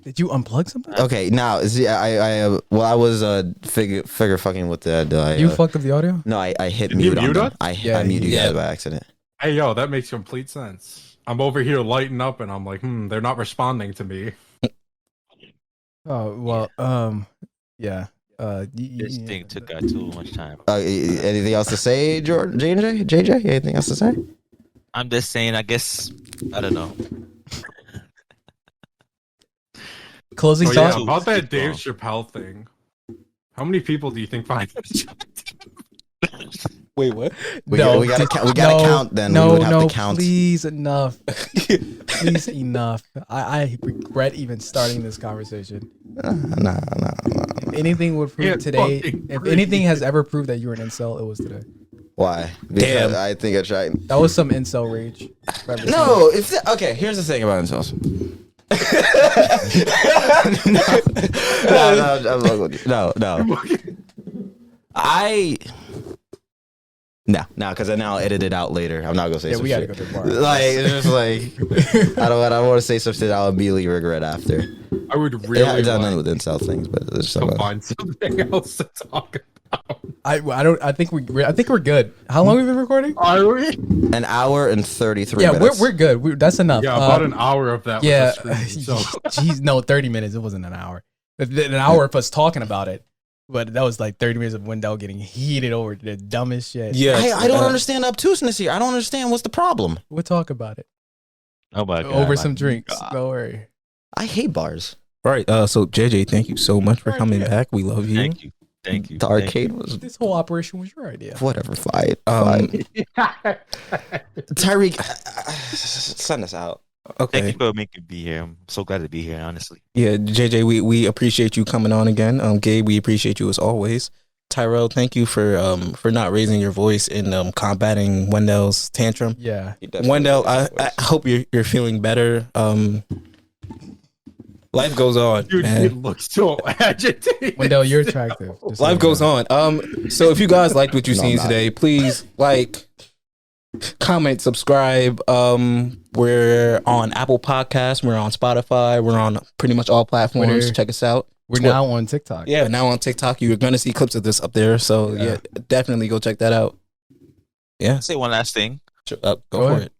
Did you unplug something? Okay, now see, I was figure fucking with the. You fucked up the audio? No, I hit Did you mute on mute them. us? I Yeah, muted you yeah. guys by accident. Hey, yo, that makes complete sense. I'm over here lighting up, and I'm like, they're not responding to me. Oh well, yeah. This thing took too much time. Anything else to say, Jordan? JJ? Anything else to say? I'm just saying. I guess I don't know. Closing Oh thought. yeah, about that Dave Chappelle thing. How many people do you think find it? Wait, what? We gotta count then. We would have to count. Please, enough. Please, enough. I regret even starting this conversation. No. anything would prove today, if anything has ever proved that you were an incel, it was today. Why? Because I think I tried. That was some incel rage. No, okay. Here's the thing about incels. No, because then I'll edit it out later. I'm not gonna say some shit. Go to the bar. Like it's just like I don't want to say some shit I'll immediately regret after. I would really done none with incel things, but there's find something else to talk about. I think we're good. How long have we been recording? Are we? An hour and 33 minutes. We're good. That's enough. Yeah, about an hour of that. Yeah, jeez, no, 30 minutes. It wasn't an hour. An hour of us talking about it. But that was like 30 minutes of Wendell getting heated over the dumbest shit. Yeah, I don't understand obtuseness here. I don't understand what's the problem. We'll talk about it. Oh my god! Over some drinks. Don't worry. I hate bars. All right. So JJ, thank you so much for coming back. We love you. Thank you. The arcade was. This whole operation was your idea. Whatever. Fine. Tyreek, send us out. Okay. Thank you for making me be here. I'm so glad to be here, honestly. Yeah, JJ, we appreciate you coming on again. Gabe, we appreciate you as always. Tyrell, thank you for not raising your voice and combating Wendell's tantrum. Yeah. Wendell, I hope you're feeling better. Life goes on. Dude, you look so agitated. Wendell, you're attractive. Life goes on. So if you guys liked what you've seen today, please comment, subscribe. We're on Apple Podcasts. We're on Spotify. We're on pretty much all platforms. Check us out. We're now on TikTok. Yeah, now on TikTok. You're going to see clips of this up there. So yeah, definitely go check that out. Yeah. I'll say one last thing. Go for it.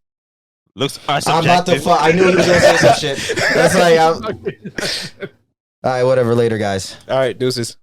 Looks I'm about to fuck. I knew he was going to say some shit. That's like, all right, whatever. Later, guys. All right, deuces.